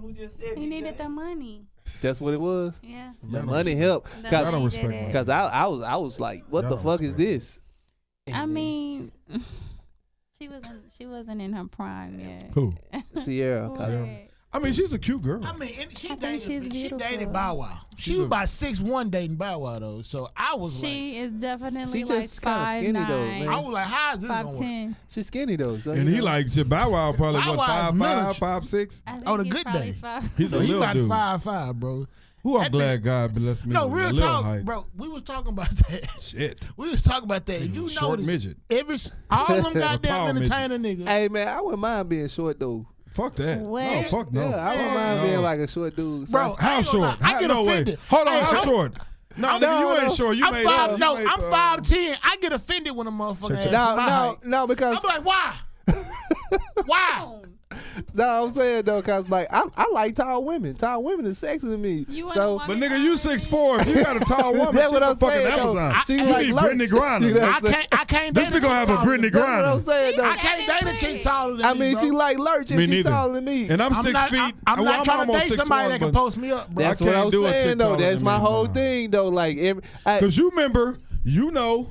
Who just said He needed the money. That's what it was. Yeah. The don't money helped. The I don't money respect did it. money. Cause I was like, what Y'all the don't fuck is respect this? I mean, she wasn't in her prime yet. Who? Sierra. Right. I mean, she's a cute girl. I mean, and she I think she's beautiful. dated Bow Wow. She was about 6'1" dating Bow Wow though. So I was She is definitely She like just kinda skinny, though, 5'9", man. like, I was like, how is this gonna work? 5'10". She's skinny though. So And you he know. like Bow Wow probably Bow what Wow is 5'5", miniature. 5'6". I think On a he's good probably day. 5'. He's So a he little about dude. 5'5", bro. Who I'm That glad God blessed me No, with a real little talk, height. bro. We was talking about that. Shit. We was talking about that. He's You a short notice midget. all them tall goddamn entertainer niggas. Hey man, I wouldn't mind being short though. Fuck that. What? No, fuck no. Yeah, I wouldn't mind No. being like a short dude. So Bro, I How ain't gonna short? lie, I get no way. offended. Hold on, Hey, how I'm- short? No, nigga, No, you no. ain't short. You I'm made five. you No, made, I'm 5'10". I get offended when a motherfucker asks no, my height. no, because I'm like, why? Why? no, I'm saying though, cause like I like tall women. Tall women is sexy to me. You want So a woman But nigga, you 6'4". If you got a tall woman, That's she's what a I'm fucking saying, though. Amazon. She You like need lurch. Brittany Griner. You know? I can't. This date a nigga chick have a taller Brittany than me. That's what I'm Griner. saying though. I can't date a chick taller than I me, mean, bro. she like lurch and Me she neither. taller than me. And I'm 6 not, feet. I'm not trying to almost date somebody 6'1", that can but- post me up, bro. That's I what can't I'm do a chick saying though. taller That's than my me, whole nah. thing though. Like Cause you remember, you know,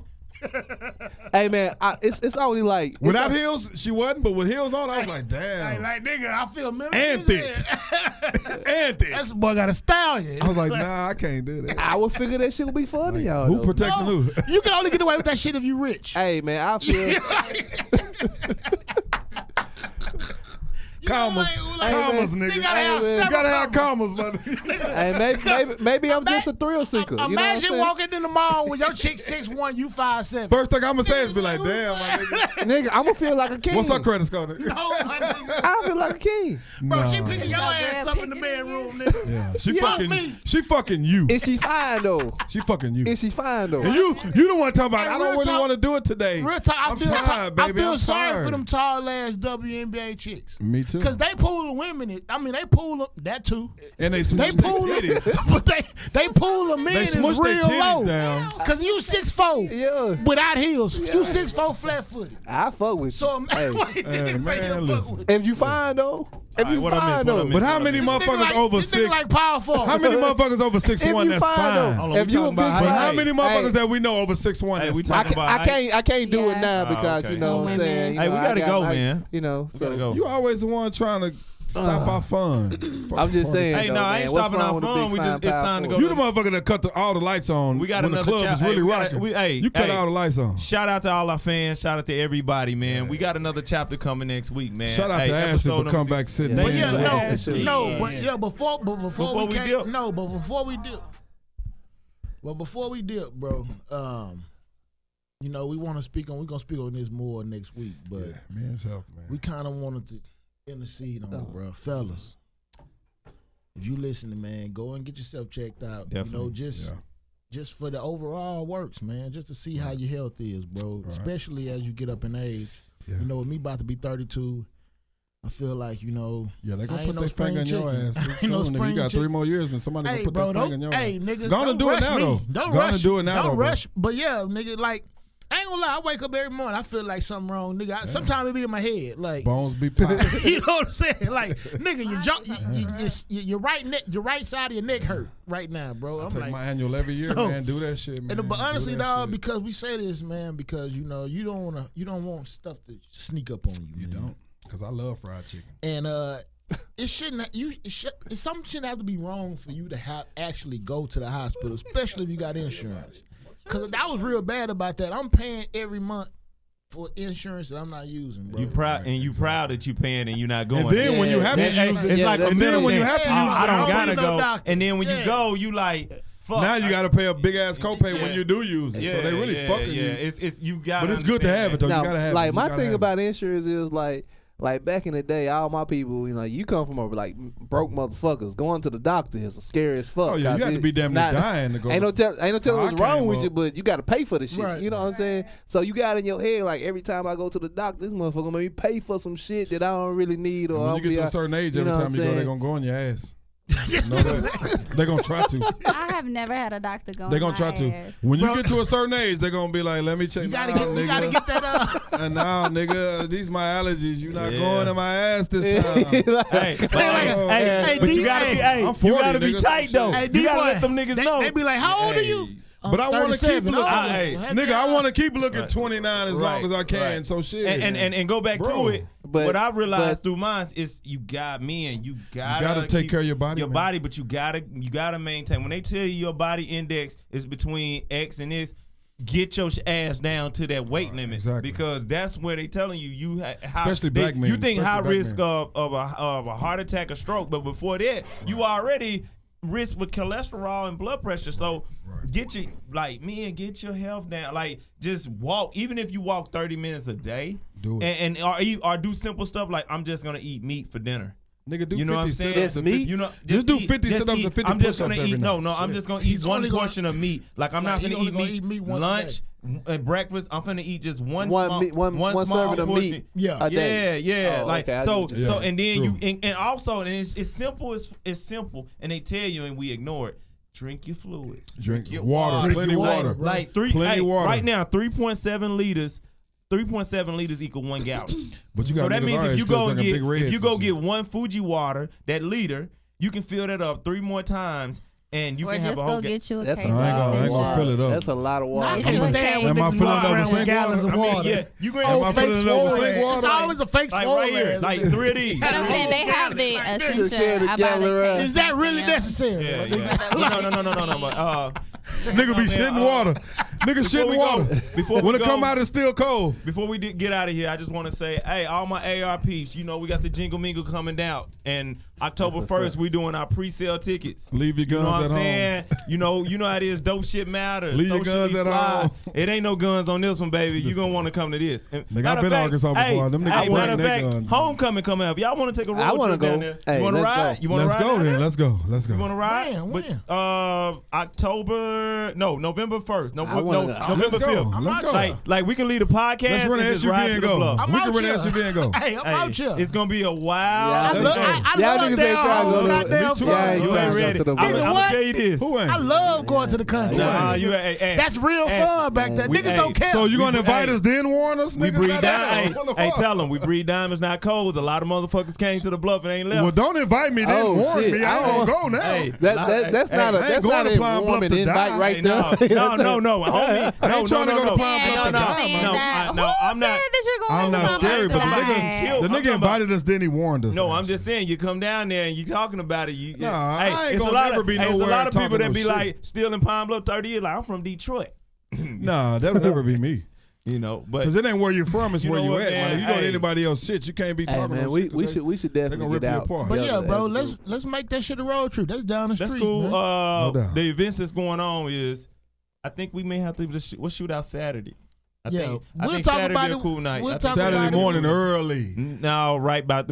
hey man, it's only like without heels, she wasn't, but with heels on, I was like, damn. Like nigga, I feel middle And thick. And thick. That's boy got a stallion. I was like, nah, I can't do that. I would figure that shit would be fun to y'all. Who though. protecting who? You can only get away with that shit if you rich. Hey man, I feel. Commas. Commas, nigga. You gotta have Hey, man. You several gotta have commas. commas, man. Hey, maybe I'm just a thrill seeker. You know what I'm Imagine saying? walking in the mall with your chick 6'1", you 5'7". First thing I'm gonna say is be like, damn, my nigga. Nigga, I'm gonna feel like a king. What's her credit score? nigga? No, my nigga. I feel like a king. Bro, she Nah. picking your ass up in the bedroom, nigga. Yeah, she Yeah. fucking, Me. she fucking you. Is she fine though? She fucking you. Is she fine though? And you don't want to talk about. Hey, I don't real really talk- want to do it today. Real talk, I I'm feel, tired, I baby. feel I'm sorry tired. for them tall ass WNBA chicks. Me too. Cause they pull the women. They pull them, that too. And they They smush their pull them, titties. but they pull them in They is smush their real titties low. down. Cause you 6'4" Yeah, without heels. You 6'4" flat footed. I fuck with So you. Hey, niggas say man, you fuck listen. with. if you fine though, if Alright, you what I fine missed, what I though, missed? But how many motherfuckers over this nigga 6? like power forward. How many motherfuckers over 6'1"? if you That's fine though, fine. Hold on, if we you a talking big about But height. how many motherfuckers Hey. that we know over 6'1"? Hey, That's we fine. talking about height. I can't do it Yeah. now Oh, because okay. you know what I'm saying. You Hey, know, we I gotta got go, my- man. You know, We so gotta go. You always the one trying to stop our fun. I'm just saying. Hey, though, no, I man, ain't what's stopping wrong our with a fun. big, We fine, just- it's time to powerful- go You the motherfucker that cut all the lights on. We got when the another club chap- is really hey, we gotta- rocking. we- hey, you cut hey. all the lights on. Shout out to all our fans. Shout out to everybody, man. We got another chapter coming next week, man. Shout out Hey, to Ashley episode for number coming 6. back sitting Yeah. But in. yeah, Yeah, no, that's true. before Before we came, dip. no, but before we dip, bro, you know, we're gonna speak on this more next week, but Yeah, men's health, man. we kind of wanted to intercede on it, bro, fellas. If you listening, man, go and get yourself checked out. Definitely. You know, just for the overall works, man, just to see how your health is, bro. Right. Especially as you get up in age. Yeah. You know, with me about to be 32, I feel like, you know, Yeah, they I gonna ain't put no their finger in spring your chicken. ass I ain't soon. no Nigga, you spring got 3 chicken. more years and somebody hey, gonna put bro, their finger in your hey, ass. nigga, Gonna don't do it rush now, me. though. Don't Gonna rush. do it now, Don't though, bro. rush. But yeah, nigga, like, I ain't gonna lie. I wake up every morning. I feel like something wrong, nigga. Sometimes it be in my head, like, Bones be popping. you know what I'm saying? Like, nigga, your right neck, your right side of your neck hurt right now, bro. I I'm take like, my annual every year, So- man. Do that shit, man. but honestly, Do that dog, shit. because we say this, man, because you know you don't want stuff to sneak up on you. You man. don't, because I love fried chicken. And something shouldn't have to be wrong for you to actually go to the hospital, especially if you got insurance. Cause I was real bad about that. I'm paying every month for insurance that I'm not using, bro. You proud and you proud that you paying and you not going. And then when you have to Yeah, use It's it, like that's a and then when you million. have to use I it, don't I don't gotta need no go. doctor. And then when you Yeah. go, you like, fuck. Now you got to pay a big ass copay when you do use it. So they really fucking you. It's you got. But it's good to have it though. Now, you gotta have like it. my thing about insurance is like back in the day, all my people, you come from like broke motherfuckers. Going to the doctor is scary as fuck. Oh yeah, you have to be damn near dying to go. Ain't no telling what's wrong with you, but you got to pay for the shit. Right. You know what I'm saying? So you got in your head like every time I go to the doctor, this motherfucker gonna make me pay for some shit that I don't really need. Or when you get to a certain age, every time you go, they're gonna go on your ass. They're gonna try to. I have never had a doctor go. They're gonna try to. When you get to a certain age, they're gonna be like, "Let me check." You gotta get that up. And now, nigga, these my allergies. You not going in my ass this time. But you gotta be tight though. You gotta let them niggas know. They be like, "How old are you?" But I want to keep looking. Nigga, I want to keep looking 29 as long as I can. Right. So shit. And go back to it. But what I realized through mine is you gotta take care of your body. But you gotta maintain. When they tell you your body index is between X and this, get your ass down to that weight limit. Exactly. Because that's where they telling you especially black men. You think high risk of a heart attack or stroke, but before that you already risk with cholesterol and blood pressure. So get your health down. Like just walk. Even if you walk 30 minutes a day, do it. or do simple stuff like I'm just gonna eat meat for dinner. Nigga, do 50 what I'm saying? sit-ups. Just do 50 sit-ups and 50 I'm just gonna push-ups eat. every No, night. I'm just gonna eat one portion of meat. Like I'm not gonna eat meat lunch and breakfast. I'm gonna eat just one small serving of portion. meat. Yeah. Oh, like okay, so, and then true. and also it's simple. It's simple, and they tell you, and we ignore it. Drink your fluids. Drink your water. Plenty water. Like plenty water. Right now, 3.7 liters. 3.7 liters equal 1 gallon. But you got so that means if you go get get one Fuji water, that liter, you can fill that up 3 more times, and you can have a whole. Get you a That's case I ain't gonna fill it up. That's a lot of water. I can't stand when Am I niggas filling walk it up around with with sink gallons of water. You going Am I fake filling it up with sink swole water? It's always a fake like swole right here, ass. like 3 of these. But I'm saying they have the essential. I buy the case. Is that really necessary? Yeah. No. But, Nigga be shitting water. Nigga shitting water. When it come out, it's still cold. Before we get out of here, I just want to say, hey, all my ARPs, we got the Jingle Mingle coming out, and October 1st we doing our pre-sale tickets. Leave your guns at home. You know how it is. Dope shit matters. Leave your guns at home. It ain't no guns on this one, baby. You gonna want to come to this. Nigga, I've been to Arkansas before. Them niggas matter of their fact, guns. Homecoming coming up. Y'all want to take a road trip down there? Hey, you want to ride? You want to ride? Let's go. You want to ride? When? November 1st. Let's November 5th. Let's go. Like we can leave the podcast. Let's run an and just ride SUV to and the go. bluff. We can run an SUV and go. Hey, I'm out here. It's gonna be a wild. I love Me too. You ain't ready. I'm gonna tell you this. Who ain't? I love going to the country. That's real fun back there. Niggas don't care. So you gonna invite us then warn us? We niggas? breed diamonds. Hey, tell them we breed diamonds, not cold. A lot of motherfuckers came to the bluff and ain't left. Well, don't invite me then warn me. I ain't gonna go now. Hey, That's not a warming invite right there. No. Homie, I ain't trying to go to Pine Bluff to die, no, I'm not. I'm not scary, but the nigga invited us, then he warned us. No, I'm just saying, you come down there and you talking about it. I ain't gonna never be nowhere. There's a lot of people that be shit. like still in Pine Bluff 30 years. Like I'm from Detroit. Nah, that'll never be me. But because it ain't where you're from, it's where you at. Man, If you go to anybody else shit, you can't be talking. Man, we should definitely get out. But yeah, bro, let's make that shit a road trip. That's down the street. That's cool. Man. The events that's going on is, I think we may have to we'll shoot out Saturday. I think talk Saturday about a cool night. We'll talk Saturday about morning early. No,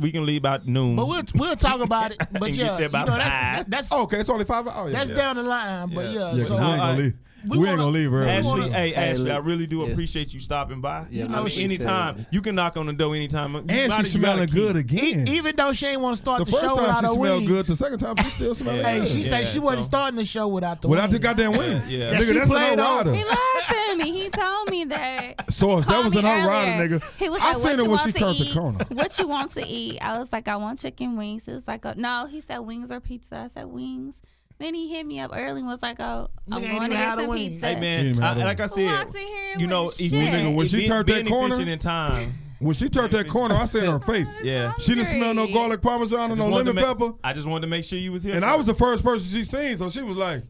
we can leave about noon. But we'll talk about it. But Get there by that's okay. It's only 5 hours. That's down the line. But so we ain't gonna leave. We ain't gonna leave early. Ashley, I really do appreciate you stopping by. Yeah, anytime you can knock on the door anytime. And she's smelling good again. Even though she ain't want to start the first show time without she her smelled wings. good. The second time she still smelling good. Hey, she said she wasn't starting the show without the wings. Without the goddamn wings. Yeah. Nigga, that's an rider. He laughed at me. He told me that. So that was an rider, nigga. He was I like, seen what it you when want she to turned eat? the corner. What you want to eat? I was like, I want chicken wings. He was like, no. He said wings or pizza. I said wings. Then he hit me up early and was like, I'm going to get some pizza. Hey, man, like I said, when she turned that corner, in time. When she turned that corner, I seen her face. Yeah. She didn't smell no garlic parmesan and no lemon pepper. I just wanted to make sure you was here. And I was the first person she seen, so she was like,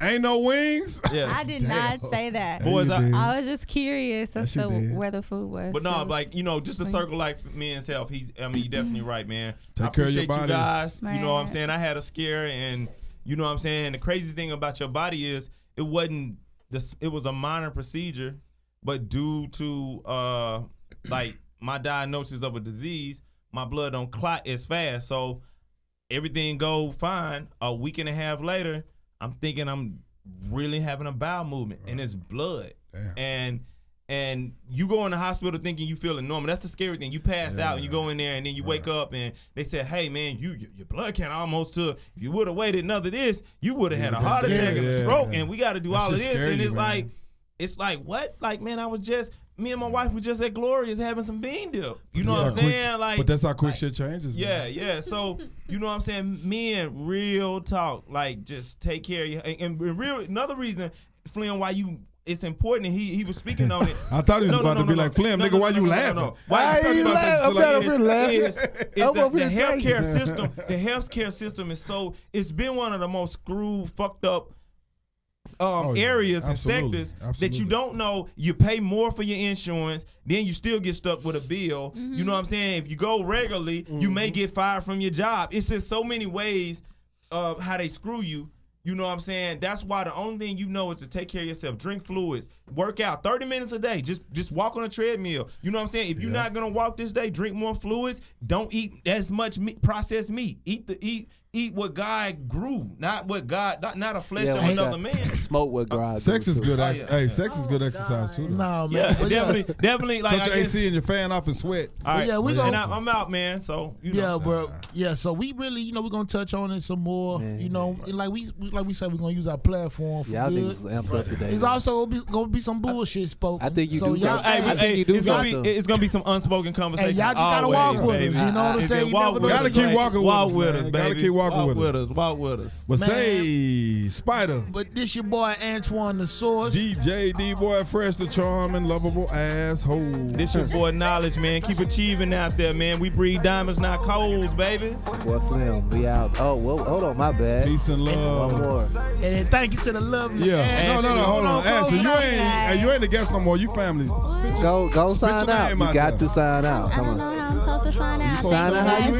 ain't no wings? Yeah. I did not say that. Boys, I was just curious as to where the food was. But no, like, just a circle like men's health. You're definitely right, man. Take care of your bodies. You guys. You know what I'm saying? I had a scare and You know what I'm saying? The crazy thing about your body is it wasn't this. It was a minor procedure, but due to like my diagnosis of a disease, my blood don't clot as fast. So everything go fine. A week and a half later, I'm thinking I'm really having a bowel movement, and it's blood. Damn. And you go in the hospital thinking you feeling normal. That's the scary thing. You pass out and you go in there and then you wake up and they say, hey man, your blood count almost to, if you would have waited another this, you would have had a heart attack and a stroke, and we got to do all of this. And it's like what? Like, man, me and my wife were just at Gloria's having some bean dip. You know what I'm saying? Like, but that's how quick shit changes. Yeah. So, you know what I'm saying? Men, real talk, like, just take care of you. And real, another reason, Flynn, why it's important, and he was speaking on it. I thought he was about to be like, Flynn, nigga, why you laughing? Why you laughing? The healthcare system is so, it's been one of the most screwed, fucked up areas and sectors that you don't know. You pay more for your insurance, then you still get stuck with a bill. Mm-hmm. You know what I'm saying? If you go regularly, you may get fired from your job. It's just so many ways of how they screw you. You know what I'm saying? That's why the only thing you know is to take care of yourself. Drink fluids. Work out 30 minutes a day. Just walk on a treadmill. You know what I'm saying? If you're not gonna walk this day, drink more fluids. Don't eat as much processed meat. Eat what God grew, not what God, not a flesh of another man. Smoke what God. Sex is good. Hey, sex is good exercise too. No, man. Yeah, definitely. Like, put your AC and your fan off and sweat. All right, we gonna. I'm out, man. So you know. Bro. Yeah, so we really, we're gonna touch on it some more. Like we said, we're gonna use our platform for y'all good. Niggas amped up today. It's also gonna be some bullshit spoken. I think you do. It's gonna be some unspoken conversation. Hey, y'all just gotta walk with us. You know what I'm saying? Gotta keep walking with us. Gotta keep walking with us. Walk with us. But say, Spider. But this your boy Antoine the Source. DJ D-Boy Fresh, the charming, lovable asshole. This your boy Knowledge, man. Keep achieving out there, man. We breed diamonds, not coals, baby. Boy Flynn, we out. Oh, well, hold on, my bad. Peace and love. One more. And then thank you to the lovely Ashley. No, hold on. Ashley, you ain't the guest no more. You family. Go sign out. You got to sign out. Come on. I don't know how I'm supposed to sign out. Sign out how you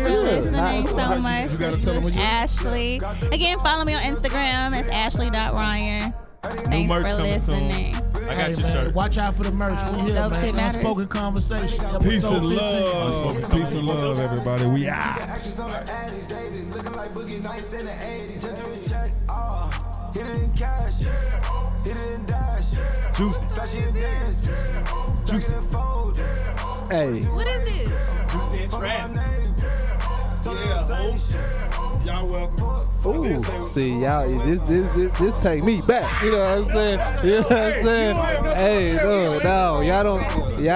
Thank you guys for listening so much. You gotta tell them what you Ashley. Again, follow me on Instagram. It's ashley.ryan. Thanks merch for coming listening. soon. I got your shirt. Watch out for the merch. We here, dope man. shit matters. Unspoken Conversation. Peace Episode and 15. love. Peace and love, everybody. We out. Juicy. Hey. What is this? Juicy and trap. Y'all welcome. Ooh, see y'all. This take me back. You know what I'm saying? You know what I'm saying? Hey, no, y'all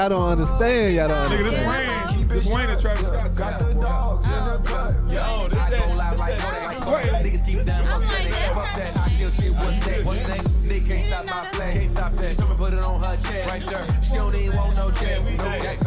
don't understand. Y'all don't understand. This Wayne and Travis Scott. Niggas keep down, fuck that. I kill shit, what's that? They can't stop my flag, can't stop that. Put it on her chest, right there. She don't even want no check.